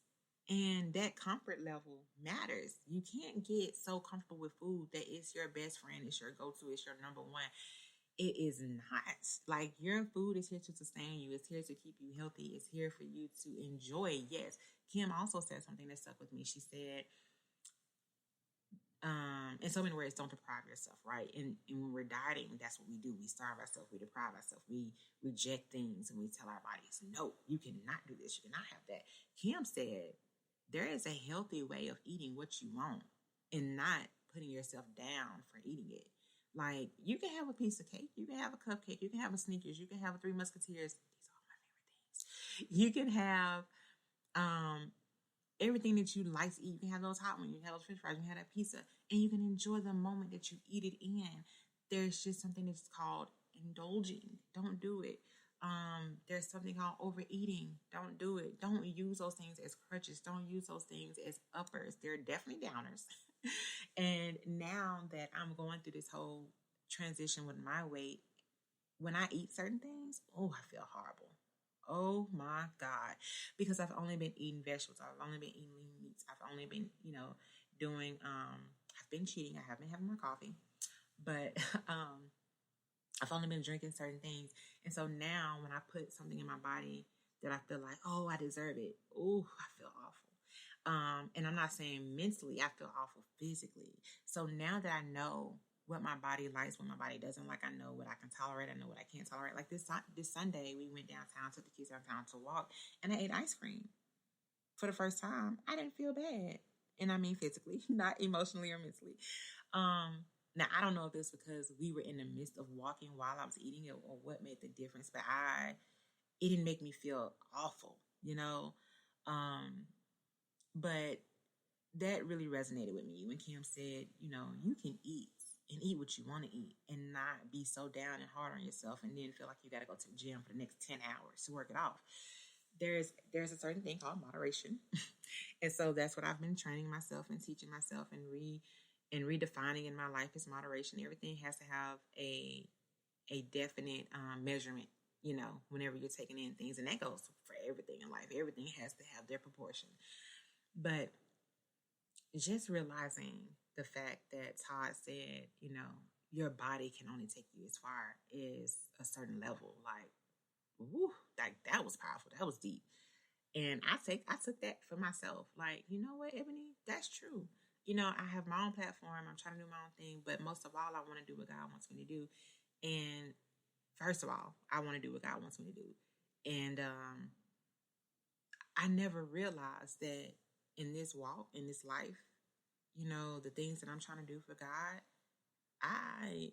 And that comfort level matters. You can't get so comfortable with food that it's your best friend, it's your go-to, it's your number one. It is not. Like, your food is here to sustain you. It's here to keep you healthy. It's here for you to enjoy. Yes. Kim also said something that stuck with me. She said, in so many words, don't deprive yourself, right? And when we're dieting, that's what we do. We starve ourselves. We deprive ourselves. We reject things, and we tell our bodies, no, you cannot do this. You cannot have that. Kim said, there is a healthy way of eating what you want and not putting yourself down for eating it. Like, you can have a piece of cake, you can have a cupcake, you can have a Snickers, you can have a Three Musketeers. These are all my favorite things. You can have everything that you like to eat. You can have those hot ones, you can have those French fries, you can have that pizza, and you can enjoy the moment that you eat it in. There's just something that's called indulging. Don't do it. There's something called overeating. Don't do it. Don't use those things as crutches. Don't use those things as uppers. They're definitely downers. And now that I'm going through this whole transition with my weight, when I eat certain things, oh, I feel horrible. Oh my God. Because I've only been eating vegetables. I've only been eating lean meats. I've only been, doing, I've been cheating. I have been having my coffee. But I've only been drinking certain things. And so now when I put something in my body that I feel like, oh, I deserve it, oh, I feel awful. And I'm not saying mentally, I feel awful physically. So now that I know what my body likes, what my body doesn't like, I know what I can tolerate, I know what I can't tolerate. Like this Sunday, we went downtown, took the kids downtown to walk, and I ate ice cream. For the first time, I didn't feel bad. And I mean physically, not emotionally or mentally. Now, I don't know if it's because we were in the midst of walking while I was eating it or what made the difference, but it didn't make me feel awful, But that really resonated with me when Kim said, you can eat and eat what you want to eat and not be so down and hard on yourself and then feel like you got to go to the gym for the next 10 hours to work it off. There's a certain thing called moderation. And so that's what I've been training myself and teaching myself and redefining in my life is moderation. Everything has to have a definite measurement, whenever you're taking in things. And that goes for everything in life. Everything has to have their proportion. But just realizing the fact that Todd said, your body can only take you as far as a certain level. Like, woo, that was powerful. That was deep. And I took that for myself. Like, you know what, Ebony? That's true. I have my own platform. I'm trying to do my own thing. But most of all, I want to do what God wants me to do. And first of all, I want to do what God wants me to do. And I never realized that in this walk, in this life, the things that I'm trying to do for God,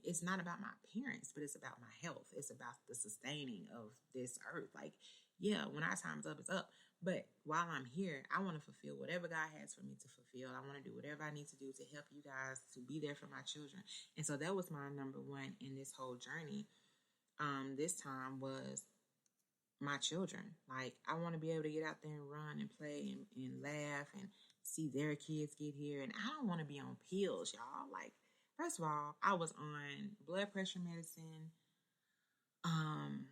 it's not about my appearance, but it's about my health. It's about the sustaining of this earth. Like, yeah, when our time's up, it's up. But while I'm here, I want to fulfill whatever God has for me to fulfill. I want to do whatever I need to do to help you guys to be there for my children. And so that was my number one in this whole journey. This time was my children. Like, I want to be able to get out there and run and play and laugh and see their kids get here. And I don't want to be on pills, y'all. Like, first of all, I was on blood pressure medicine, um,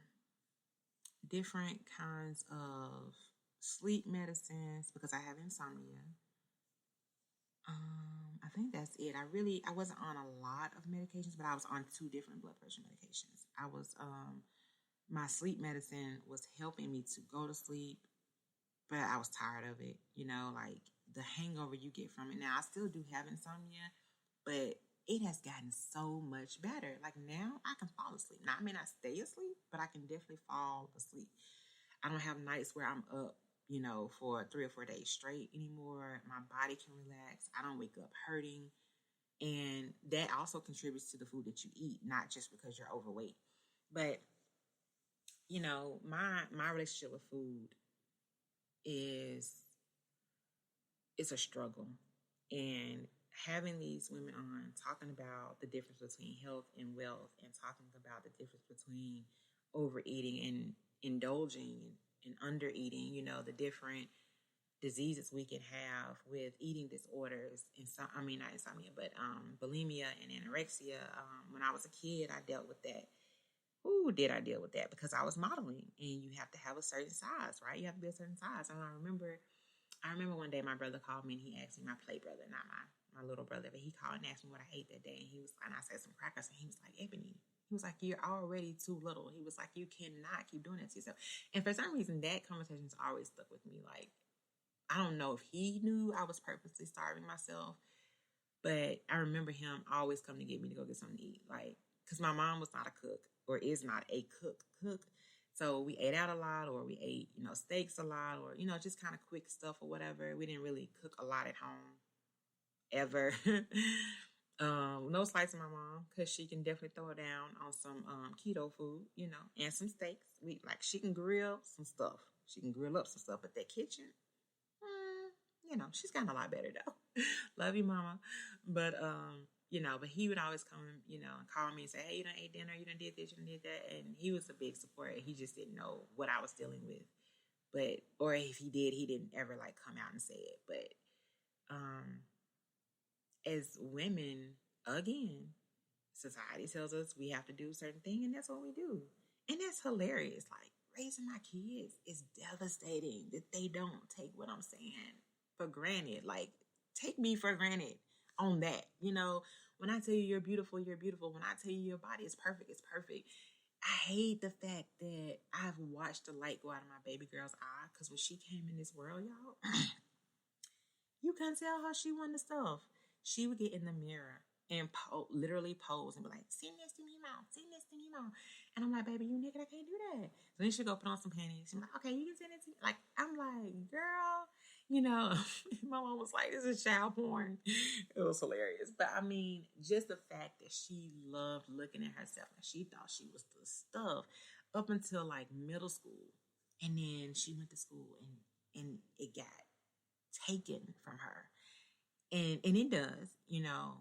different kinds of sleep medicines because I have insomnia. I think that's it. I wasn't on a lot of medications, but I was on two different blood pressure medications. I was my sleep medicine was helping me to go to sleep, but I was tired of it. You know, like the hangover you get from it. Now I still do have insomnia, but it has gotten so much better. Like now I can fall asleep. Now I may not stay asleep, but I can definitely fall asleep. I don't have nights where I'm up, you know, for 3 or 4 days straight anymore. My body can relax. I don't wake up hurting. And that also contributes to the food that you eat, not just because you're overweight. But, you know, my relationship with food is it's a struggle. And having these women on talking about the difference between health and wealth and talking about the difference between overeating and indulging and under eating, you know, the different diseases we can have with eating disorders. Not insomnia, but bulimia and anorexia. When I was a kid, I dealt with that. Ooh, did I deal with that? Because I was modeling, and you have to have a certain size, right? You have to be a certain size. And I remember one day my brother called me and he asked me, my play brother, not my little brother, but he called and asked me what I ate that day. And I said some crackers, and he was like, Ebony. He was like, you're already too little. He was like, you cannot keep doing that to yourself. And for some reason, that conversation has always stuck with me. Like, I don't know if he knew I was purposely starving myself, but I remember him always coming to get me to go get something to eat. Like, because my mom was not a cook or is not a cook. So we ate out a lot, or we ate, you know, steaks a lot, or, you know, just kind of quick stuff or whatever. We didn't really cook a lot at home ever. No slice of my mom, because she can definitely throw it down on some keto food, you know, and some steaks. She can grill some stuff. She can grill up some stuff, but that kitchen, you know, she's gotten a lot better though. Love you, mama. But you know, but he would always come, you know, and call me and say, hey, you done ate dinner, you done did this, you done did that. And he was a big supporter. He just didn't know what I was dealing with. But, or if he did, he didn't ever like come out and say it. But as women, again, society tells us we have to do a certain thing, and that's what we do. And that's hilarious. Like, raising my kids is devastating that they don't take what I'm saying for granted. Like, take me for granted on that. You know, when I tell you you're beautiful, you're beautiful. When I tell you your body is perfect, it's perfect. I hate the fact that I've watched the light go out of my baby girl's eye, because when she came in this world, y'all, you couldn't tell how she wanted the stuff. She would get in the mirror and literally pose and be like, send this to me, mom. Send this to me, mom. And I'm like, baby, you naked, I can't do that. So then she'll go put on some panties. She's like, okay, you can send it to me. Like, I'm like, girl, you know, my mom was like, this is child porn. It was hilarious. But I mean, just the fact that she loved looking at herself, and she thought she was the stuff up until like middle school. And then she went to school and it got taken from her. And it does, you know,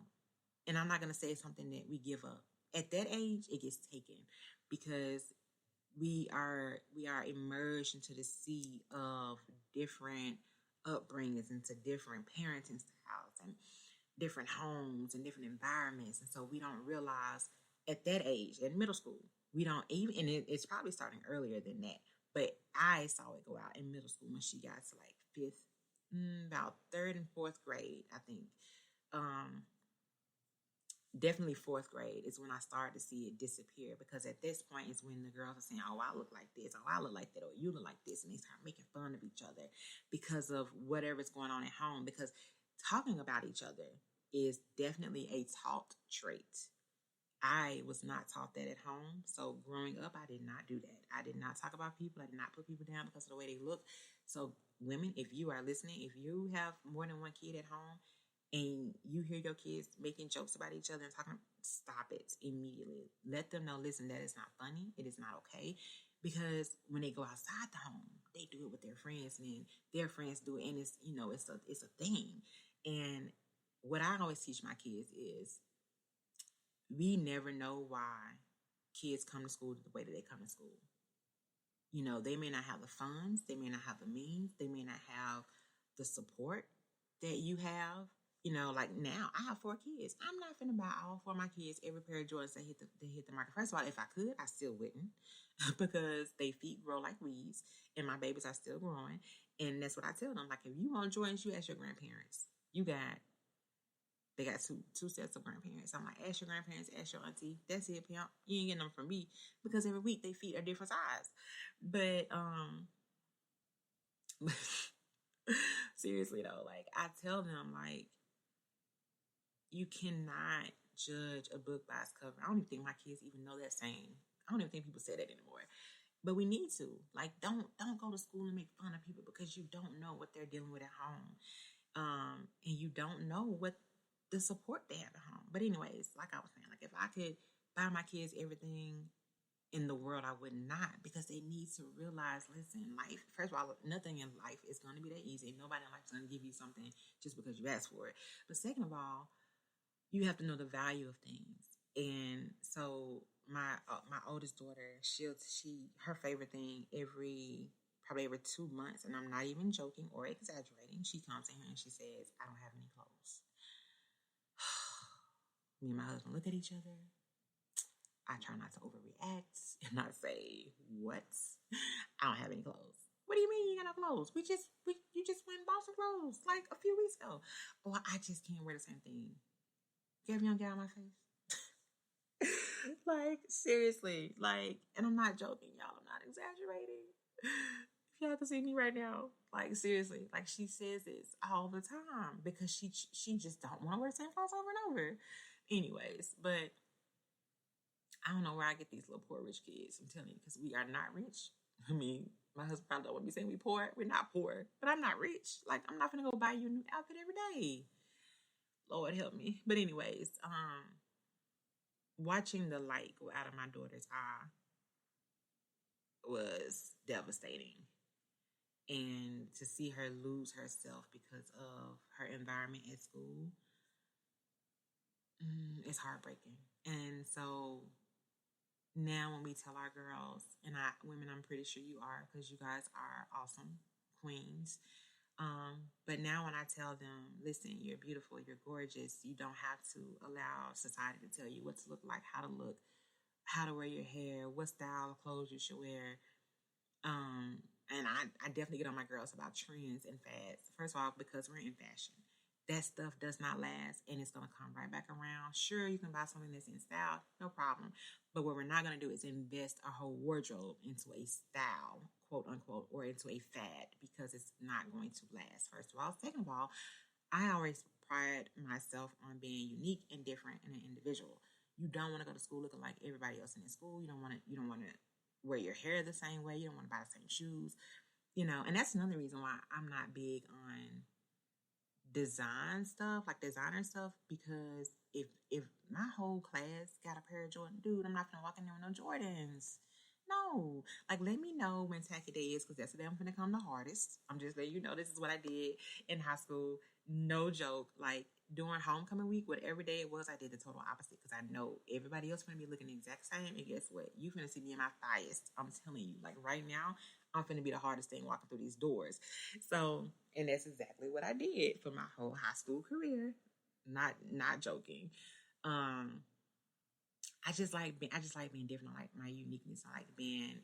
and I'm not going to say it's something that we give up. At that age, it gets taken because we are immersed into the sea of different upbringings, into different parenting styles and different homes and different environments. And so we don't realize at that age, at middle school, we don't even, and it's probably starting earlier than that, but I saw it go out in middle school when she got to like fifth, about third and fourth grade, I think. Definitely fourth grade is when I started to see it disappear, because at this point is when the girls are saying, oh, I look like this, oh, I look like that, or you look like this, and they start making fun of each other because of whatever's going on at home, because talking about each other is definitely a taught trait. I was not taught that at home, so growing up, I did not do that. I did not talk about people. I did not put people down because of the way they look. So women, if you are listening, if you have more than one kid at home, and you hear your kids making jokes about each other and talking, stop it immediately. Let them know, listen, that is not funny. It is not okay. Because when they go outside the home, they do it with their friends, and then their friends do it, and it's it's a thing. And what I always teach my kids is we never know why kids come to school the way that they come to school. They may not have the funds, they may not have the means, they may not have the support that you have. Like now I have 4 kids. I'm not finna buy all 4 of my kids every pair of Jordans that hit the market. First of all, if I could, I still wouldn't because they feet grow like weeds and my babies are still growing. And that's what I tell them. Like, if you want Jordans, you ask your grandparents. They got two sets of grandparents. I'm like, ask your grandparents, ask your auntie. That's it, pimp. You ain't getting them from me because every week they feet are different size. But seriously though, like I tell them, like, you cannot judge a book by its cover. I don't even think my kids even know that saying. I don't even think people say that anymore. But we need to. Like, don't go to school and make fun of people because you don't know what they're dealing with at home. And you don't know what the support they have at home. But anyways, like I was saying, like if I could buy my kids everything in the world, I would not, because they need to realize, listen, life, first of all, nothing in life is going to be that easy. Nobody in life is going to give you something just because you ask for it. But second of all, you have to know the value of things. And so my oldest daughter, her favorite thing probably every 2 months, and I'm not even joking or exaggerating, she comes in here and she says, I don't have any clothes. Me and my husband look at each other. I try not to overreact and not say, what? I don't have any clothes. What do you mean you got no clothes? You just went and bought some clothes like a few weeks ago. Or I just can't wear the same thing. Gabby, you don't get out of my face. Like, seriously. Like, and I'm not joking, y'all. I'm not exaggerating. If y'all can see me right now, like, seriously. Like, she says this all the time because she just don't want to wear the same clothes over and over. Anyways, but I don't know where I get these little poor rich kids. I'm telling you, because we are not rich. I mean, my husband probably don't want me saying we poor. We're not poor, but I'm not rich. Like, I'm not gonna go buy you a new outfit every day. Lord help me. But anyways, watching the light go out of my daughter's eye was devastating. And to see her lose herself because of her environment at school, it's heartbreaking. And so now when we tell our girls, and women, I'm pretty sure you are, because you guys are awesome queens. But now when I tell them, listen, you're beautiful, you're gorgeous, you don't have to allow society to tell you what to look like, how to look, how to wear your hair, what style of clothes you should wear. And I definitely get on my girls about trends and fads. First of all, because we're in fashion. That stuff does not last, and it's going to come right back around. Sure, you can buy something that's in style, no problem. But what we're not going to do is invest our whole wardrobe into a style, quote unquote, or into a fad, because it's not going to last, first of all. Second of all, I always pride myself on being unique and different and an individual. You don't want to go to school looking like everybody else in the school. You don't want to wear your hair the same way. You don't want to buy the same shoes. And that's another reason why I'm not big on designer stuff, because if my whole class got a pair of Jordan, dude, I'm not gonna walk in there with no Jordans. No, like, let me know when tacky day is, because that's the day I'm gonna come the hardest. I'm just letting you know this is what I did in high school. No joke. Like, during homecoming week, whatever day it was, I did the total opposite, because I know everybody else gonna be looking the exact same, and guess what? You finna see me in my thighest. I'm telling you, like, right now, I'm finna be the hardest thing walking through these doors. So, and that's exactly what I did for my whole high school career. Not joking. I just like being different. I like my uniqueness. I like being,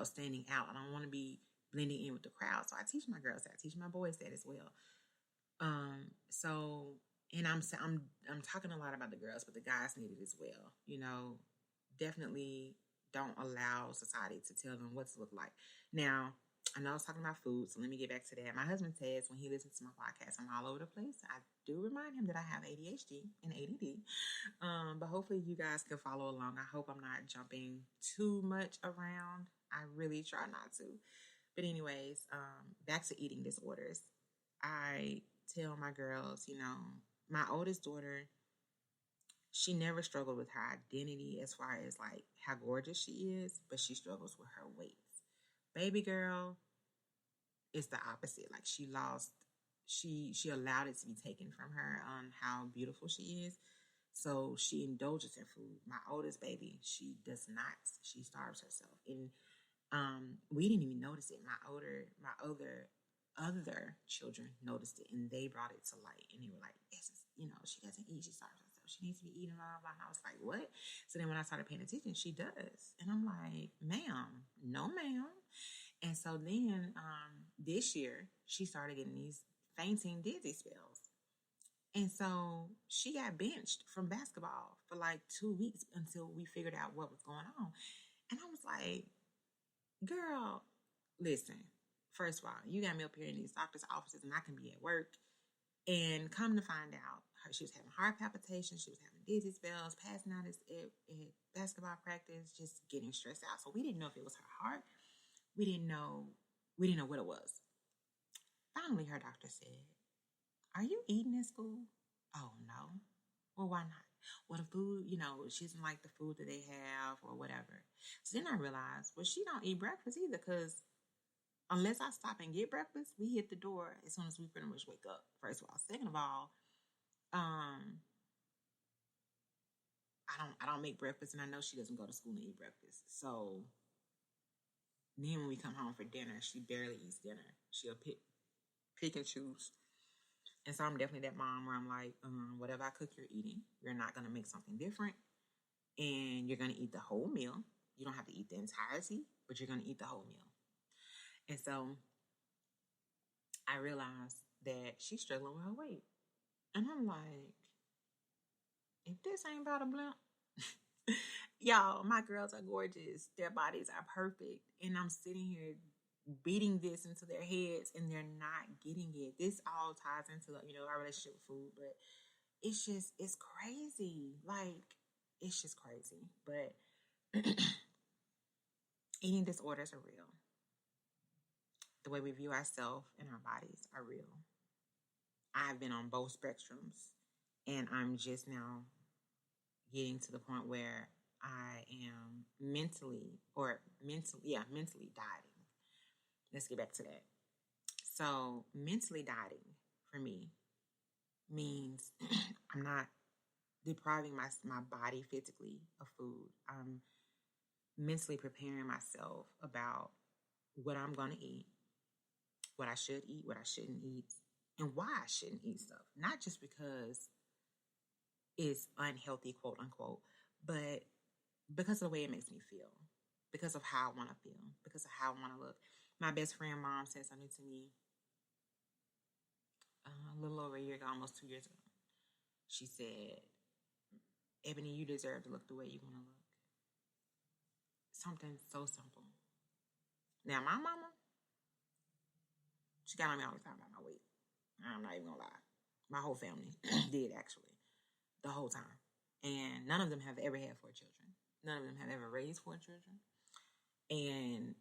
standing out. I don't want to be blending in with the crowd. So I teach my girls that. I teach my boys that as well. So, and I'm talking a lot about the girls, but the guys need it as well. Definitely don't allow society to tell them what to look like. Now, I know I was talking about food, so let me get back to that. My husband says when he listens to my podcast, I'm all over the place. I do remind him that I have ADHD and ADD, but hopefully you guys can follow along. I hope I'm not jumping too much around. I really try not to. But anyways, back to eating disorders. I tell my girls, my oldest daughter, She never struggled with her identity as far as like how gorgeous she is, but she struggles with her weight. Baby girl is the opposite. Like she lost, she allowed it to be taken from her on how beautiful she is. So she indulges in food. My oldest baby, she does not. She starves herself, and we didn't even notice it. My other children noticed it, and they brought it to light, and they were like, "This is, she doesn't eat. She starves herself. She needs to be eating." Blah blah blah. And I was like, "What?" So then when I started paying attention, she does, and I'm like, "Ma'am, no, ma'am." And so then this year she started getting these fainting dizzy spells. And so she got benched from basketball for like 2 weeks until we figured out what was going on. And I was like, girl, listen, first of all, you got me up here in these doctor's offices and I can be at work. And come to find out, she was having heart palpitations, she was having dizzy spells, passing out at basketball practice, just getting stressed out. So we didn't know if it was her heart. We didn't know what it was. Finally, her doctor said, "Are you eating in school?" "Oh, no." "Well, why not?" "Well, the food, she doesn't like the food that they have or whatever." So then I realized, well, she don't eat breakfast either, because unless I stop and get breakfast, we hit the door as soon as we pretty much wake up, first of all. Second of all, I don't make breakfast, and I know she doesn't go to school and eat breakfast. So then when we come home for dinner, she barely eats dinner. She'll pick and choose. And so I'm definitely that mom where I'm like, whatever I cook, you're eating. You're not going to make something different. And you're going to eat the whole meal. You don't have to eat the entirety, but you're going to eat the whole meal. And so I realized that she's struggling with her weight. And I'm like, if this ain't about a blimp, y'all, my girls are gorgeous. Their bodies are perfect. And I'm sitting here beating this into their heads and they're not getting it. This all ties into our relationship with food, but it's crazy. Like, it's just crazy. But eating disorders are real. The way we view ourselves and our bodies are real. I've been on both spectrums, and I'm just now getting to the point where I am mentally dieting. Let's get back to that. So mentally dieting for me means I'm not depriving my body physically of food. I'm mentally preparing myself about what I'm going to eat, what I should eat, what I shouldn't eat, and why I shouldn't eat stuff. Not just because it's unhealthy, quote unquote, but because of the way it makes me feel, because of how I want to feel, because of how I want to look. My best friend mom said something to me a little over a year ago, almost 2 years ago. She said, "Ebony, you deserve to look the way you want to look." Something so simple. Now, my mama, she got on me all the time about my weight. I'm not even going to lie. My whole family did, actually, the whole time. And none of them have ever had 4 children. None of them have ever raised 4 children. And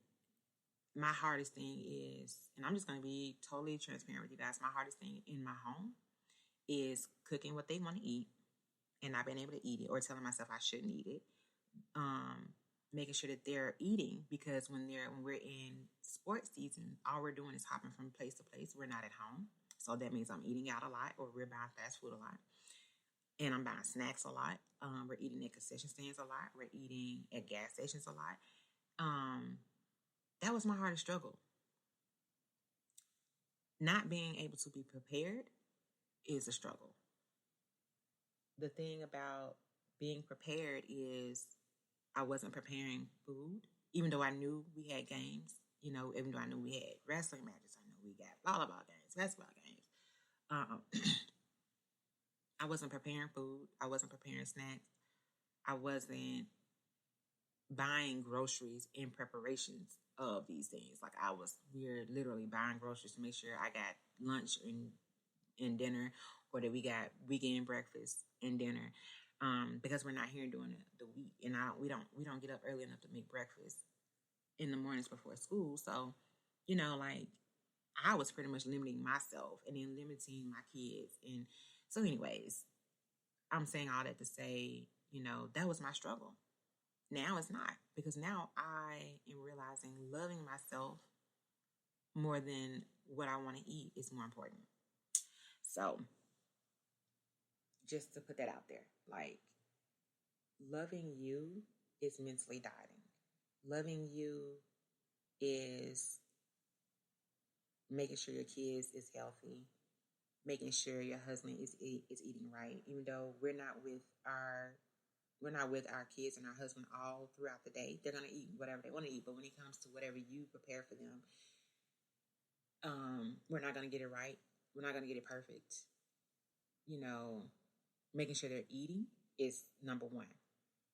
my hardest thing is, and I'm just going to be totally transparent with you guys, my hardest thing in my home is cooking what they want to eat and not being able to eat it, or telling myself I shouldn't eat it. Making sure that they're eating, because when we're in sports season, all we're doing is hopping from place to place. We're not at home. So that means I'm eating out a lot, or we're buying fast food a lot. And I'm buying snacks a lot. We're eating at concession stands a lot. We're eating at gas stations a lot. That was my hardest struggle. Not being able to be prepared is a struggle. The thing about being prepared is I wasn't preparing food, even though I knew we had games. Even though I knew we had wrestling matches, I knew we got volleyball games, basketball games. I wasn't preparing food. I wasn't preparing snacks. I wasn't buying groceries in preparations of these things. Like we're literally buying groceries to make sure I got lunch and dinner, or that we got weekend breakfast and dinner. Because we're not here during the week, and we don't get up early enough to make breakfast in the mornings before school. So, I was pretty much limiting myself and then limiting my kids. And so anyways, I'm saying all that to say, that was my struggle. Now it's not, because now I am realizing loving myself more than what I want to eat is more important. So, just to put that out there, like, loving you is mentally dieting. Loving you is making sure your kids is healthy, making sure your husband is eating right. Even though we're not with our kids and our husband all throughout the day, they're gonna eat whatever they want to eat. But when it comes to whatever you prepare for them, we're not gonna get it right. We're not gonna get it perfect. Making sure they're eating is number one.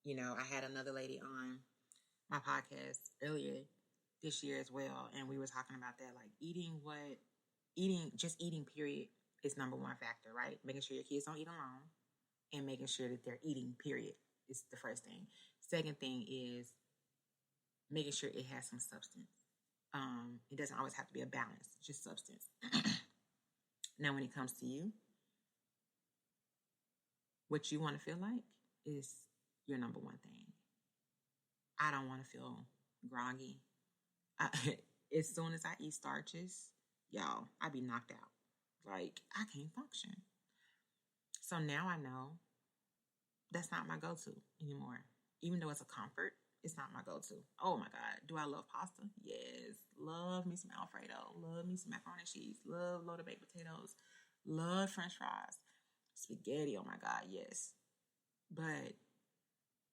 I had another lady on my podcast earlier this year as well, and we were talking about that, like eating period is number one factor, right? Making sure your kids don't eat alone and making sure that they're eating period is the first thing. Second thing is making sure it has some substance. It doesn't always have to be a balance, just substance. Now, when it comes to you, what you want to feel like is your number one thing. I don't want to feel groggy. As soon as I eat starches, y'all, I be knocked out. Like, I can't function. So now I know that's not my go-to anymore. Even though it's a comfort, it's not my go-to. Oh my God. Do I love pasta? Yes. Love me some Alfredo. Love me some macaroni and cheese. Love loaded baked potatoes. Love French fries. Spaghetti. Oh my God. Yes. But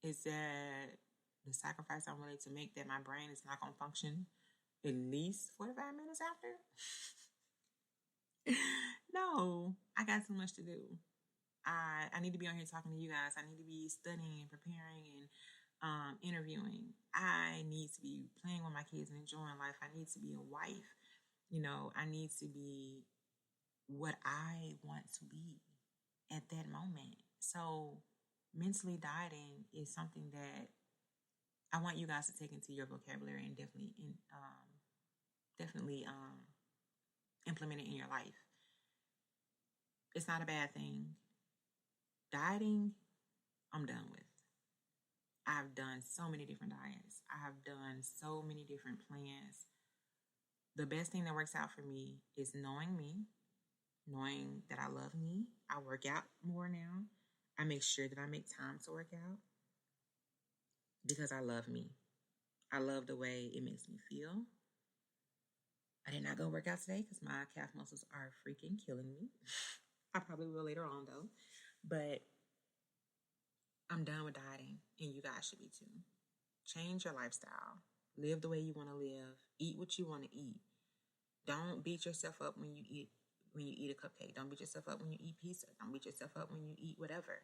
is that the sacrifice I'm willing to make that my brain is not going to function at least 45 minutes after? No, I got too much to do. I need to be on here talking to you guys. I need to be studying and preparing and interviewing. I need to be playing with my kids and enjoying life. I need to be a wife. I need to be what I want to be at that moment. So mentally dieting is something that I want you guys to take into your vocabulary and definitely implement it in your life. It's not a bad thing. Dieting, I'm done with. I've done so many different diets. I've done so many different plans. The best thing that works out for me is knowing me, knowing that I love me. I work out more now. I make sure that I make time to work out because I love me. I love the way it makes me feel. I did not go work out today because my calf muscles are freaking killing me. I probably will later on though. But I'm done with dieting, and you guys should be too. Change your lifestyle. Live the way you want to live. Eat what you want to eat. Don't beat yourself up when you eat a cupcake. Don't beat yourself up when you eat pizza. Don't beat yourself up when you eat whatever.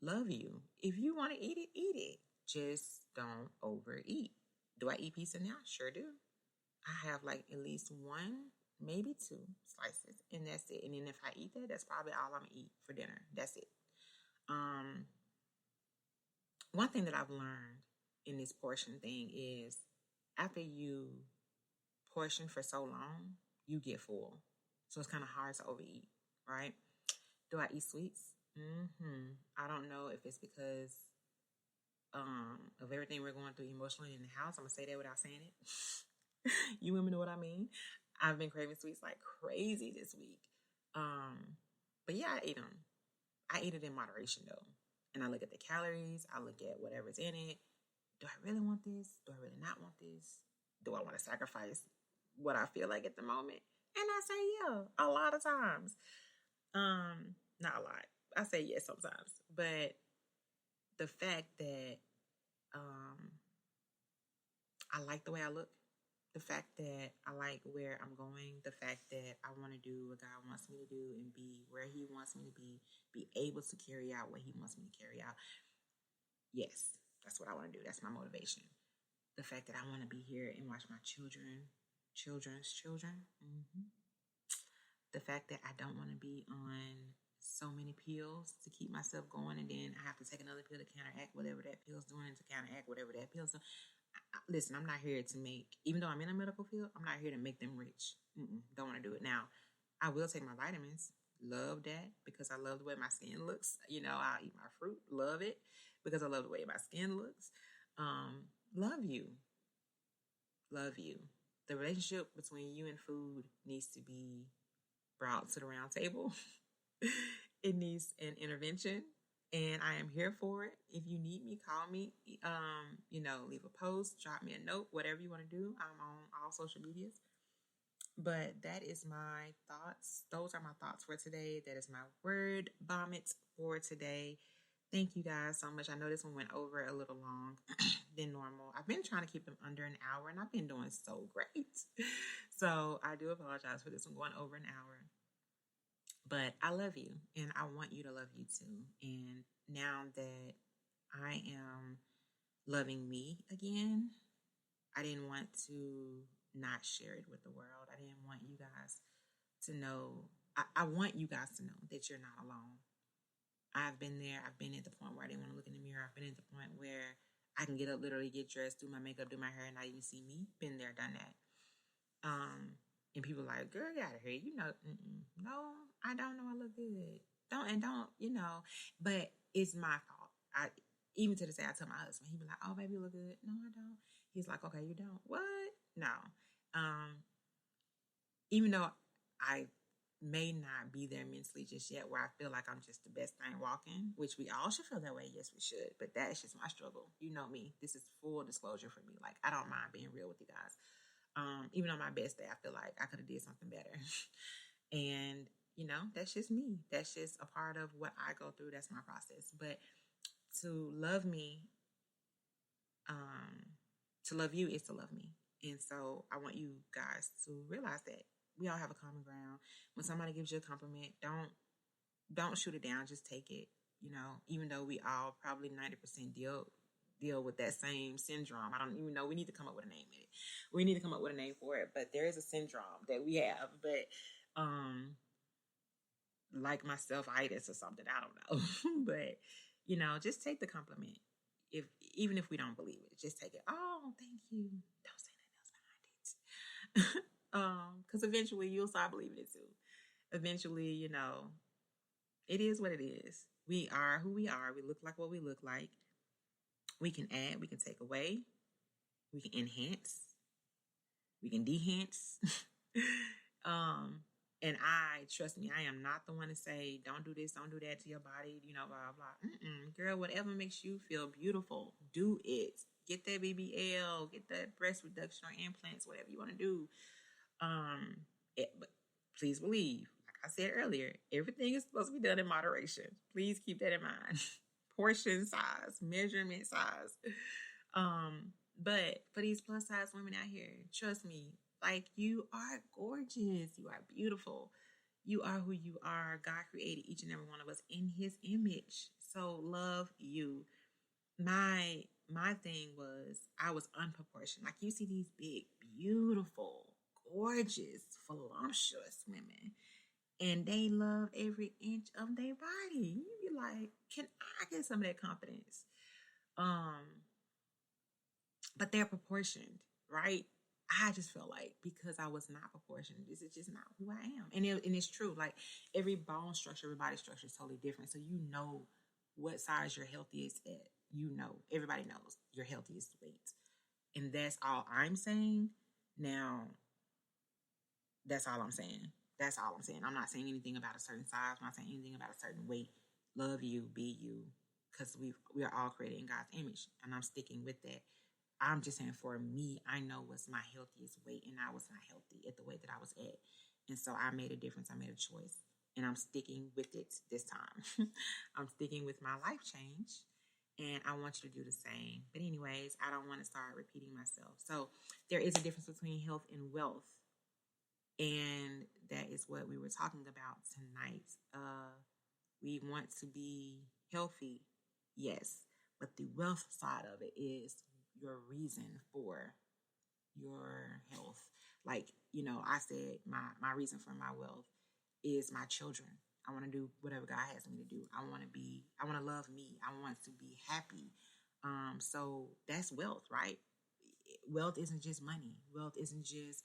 Love you. If you want to eat it, eat it. Just don't overeat. Do I eat pizza now? Sure do. I have like at least one, maybe two slices, and that's it. And then if I eat that, that's probably all I'm gonna eat for dinner. That's it. One thing that I've learned in this portion thing is after you portion for so long, you get full. So it's kind of hard to overeat, right? Do I eat sweets? I don't know if it's because of everything we're going through emotionally in the house. I'm going to say that without saying it. You women know what I mean. I've been craving sweets like crazy this week. But yeah, I eat them. I eat it in moderation though. And I look at the calories. I look at whatever's in it. Do I really want this? Do I really not want this? Do I want to sacrifice what I feel like at the moment? And I say yeah, a lot of times. Not a lot. I say yes sometimes. But the fact that I like the way I look, the fact that I like where I'm going, the fact that I want to do what God wants me to do and be where He wants me to be able to carry out what He wants me to carry out. Yes, that's what I want to do. That's my motivation. The fact that I want to be here and watch my children's children. The fact that I don't want to be on so many pills to keep myself going, and then I have to take another pill to counteract whatever that pill's doing, to counteract whatever that pill's doing. Listen, I'm not here to make, even though I'm in a medical field, I'm not here to make them rich. Don't want to do it. Now, I will take my vitamins. love that because I love the way my skin looks. I'll eat my fruit, love it because I love the way my skin looks. Love you. Love you. The relationship between you and food needs to be brought to the round table. It needs an intervention, and I am here for it. If you need me, call me. Leave a post, drop me a note, whatever you want to do. I'm on all social medias. But that is my thoughts. Those are my thoughts for today. That is my word vomit for today. Thank you guys so much. I know this one went over a little long than normal. I've been trying to keep them under an hour, and I've been doing so great. So I do apologize for this one going over an hour. But I love you, and I want you to love you too. And now that I am loving me again, I didn't want to not share it with the world. I didn't want you guys to know. I want you guys to know that you're not alone. I've been there. I've been at the point where I didn't want to look in the mirror. I've been at the point where I can get up, literally get dressed, do my makeup, do my hair, and not even see me. Been there, done that. And people are like, girl, get out of here. No, I don't know I look good. Don't, but it's my fault. Even to this day, I tell my husband, he be like, oh, baby, you look good. No, I don't. He's like, okay, you don't. What? No. Even though I may not be there mentally just yet where I feel like I'm just the best thing walking, which we all should feel that way. Yes, we should. But that's just my struggle. You know me. This is full disclosure for me. Like, I don't mind being real with you guys. Even on my best day, I feel like I could have did something better. And, that's just me. That's just a part of what I go through. That's my process. But to love me, to love you is to love me. And so I want you guys to realize that we all have a common ground. When somebody gives you a compliment, don't shoot it down. Just take it. Even though we all probably 90% deal with that same syndrome. I don't even know. We need to come up with a name in it. We need to come up with a name for it. But there is a syndrome that we have. But like myself-itis or something. I don't know. But just take the compliment. Even if we don't believe it, just take it. Oh, thank you. Don't say nothing else behind it. Because eventually you'll start believing it too. Eventually, it is what it is. We are who we are. We look like what we look like. We can add, we can take away, we can enhance, we can dehance. And trust me, I am not the one to say, don't do this, don't do that to your body, blah, blah, blah. Girl, whatever makes you feel beautiful, do it. Get that BBL, get that breast reduction or implants, whatever you want to do. But please believe, like I said earlier, everything is supposed to be done in moderation. Please keep that in mind. Portion size, measurement size. But for these plus size women out here, trust me, like, you are gorgeous. You are beautiful. You are who you are. God created each and every one of us in his image. So love you. My thing was, I was unproportioned. Like, you see these big, beautiful, gorgeous, voluptuous women, and they love every inch of their body. You be like, can I get some of that confidence? But they're proportioned, right? I just feel like because I was not proportioned, this is just not who I am. And it's true. Like, every bone structure, every body structure is totally different. So you know what size you're healthiest at. Everybody knows your healthiest weight. And that's all I'm saying. Now, that's all I'm saying. That's all I'm saying. I'm not saying anything about a certain size. I'm not saying anything about a certain weight. Love you, be you. Because we are all created in God's image. And I'm sticking with that. I'm just saying, for me, I know what's my healthiest weight, and I was not healthy at the weight that I was at. And so I made a difference. I made a choice, and I'm sticking with it this time. I'm sticking with my life change, and I want you to do the same. But anyways, I don't want to start repeating myself. So there is a difference between health and wealth, and that is what we were talking about tonight. We want to be healthy, yes, but the wealth side of it is your reason for your health. Like, I said my reason for my wealth is my children. I want to do whatever God has me to do. I want to love me. I want to be happy. So that's wealth, right? Wealth isn't just money. Wealth isn't just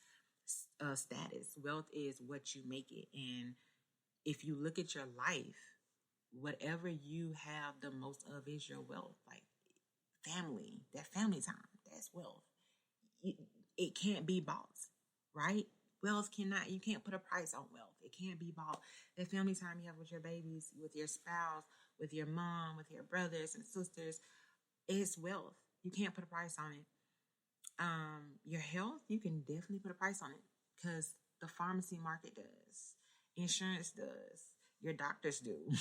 status. Wealth is what you make it. And if you look at your life, whatever you have the most of is your wealth. Like family, that family time, that's wealth. It can't be bought, right? Wealth cannot, you can't put a price on wealth. It can't be bought. The family time you have with your babies, with your spouse, with your mom, with your brothers and sisters, it's wealth. You can't put a price on it. Your health, you can definitely put a price on it because the pharmacy market does, insurance does, your doctors do.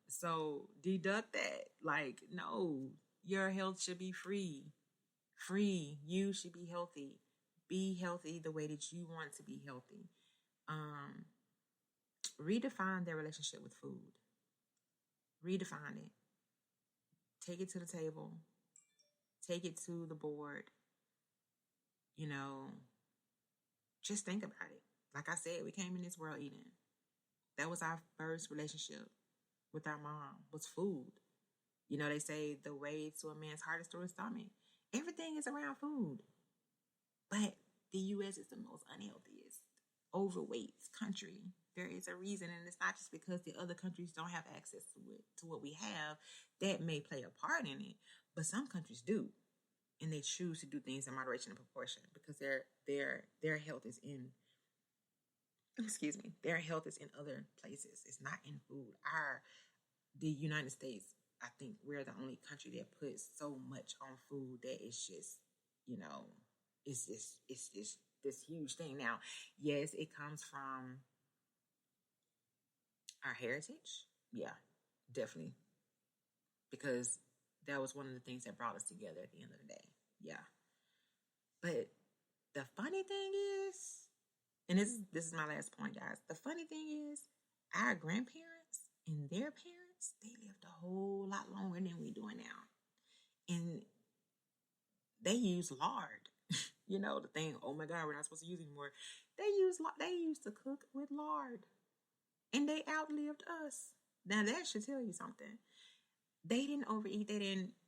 So deduct that. Like, no, your health should be free. Free. You should be healthy. Be healthy the way that you want to be healthy. Redefine their relationship with food. Redefine it. Take it to the table. Take it to the board. You know, just think about it. Like I said, we came in this world eating. That was our first relationship with our mom, was food. You know, they say the way to a man's heart is through his stomach. Everything is around food. But the U.S. is the most unhealthiest, overweight country. There is a reason, and it's not just because the other countries don't have access to it, to what we have. That may play a part in it, but some countries do, and they choose to do things in moderation and proportion because their health is in. Excuse me. Their health is in other places. It's not in food. The United States, I think we're the only country that puts so much on food that it's just, you know, it's just this huge thing. Now, yes, it comes from our heritage. Yeah, definitely. Because that was one of the things that brought us together at the end of the day. Yeah. But the funny thing is, and this is my last point, guys. The funny thing is, our grandparents and their parents, they lived a whole lot longer than we doing now. And they use lard. You know, the thing, oh my God, we're not supposed to use it anymore. They used to cook with lard. And they outlived us. Now that should tell you something. They didn't overeat.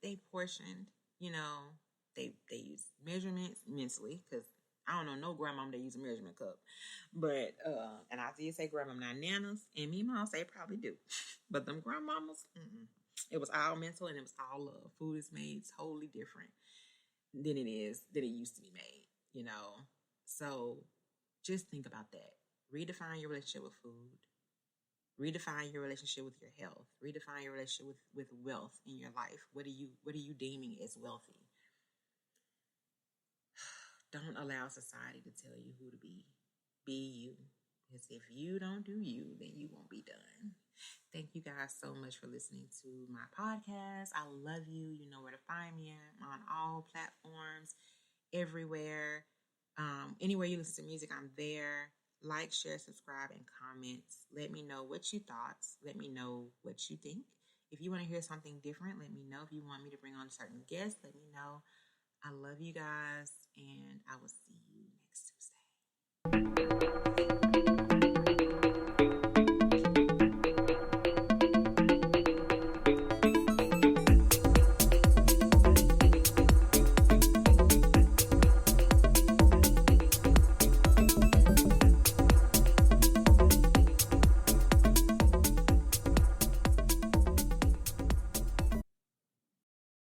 They portioned, you know, they use measurements mentally, because I don't know no grandmama that use a measurement cup. But and I did say grandmama, now nanas and me mom say probably do. But them grandmamas, it was all mental and it was all love. Food is made totally different than it used to be made, you know. So just think about that. Redefine your relationship with food. Redefine your relationship with your health. Redefine your relationship with wealth in your life. What are you deeming as wealthy? Don't allow society to tell you who to be. Be you. Because if you don't do you, then you won't be done. Thank you guys so much for listening to my podcast. I love you. You know where to find me at. I'm on all platforms, everywhere. Anywhere you listen to music, I'm there. Like, share, subscribe, and comment. Let me know what you thought. Let me know what you think. If you want to hear something different, let me know. If you want me to bring on certain guests, let me know. I love you guys, and I will see you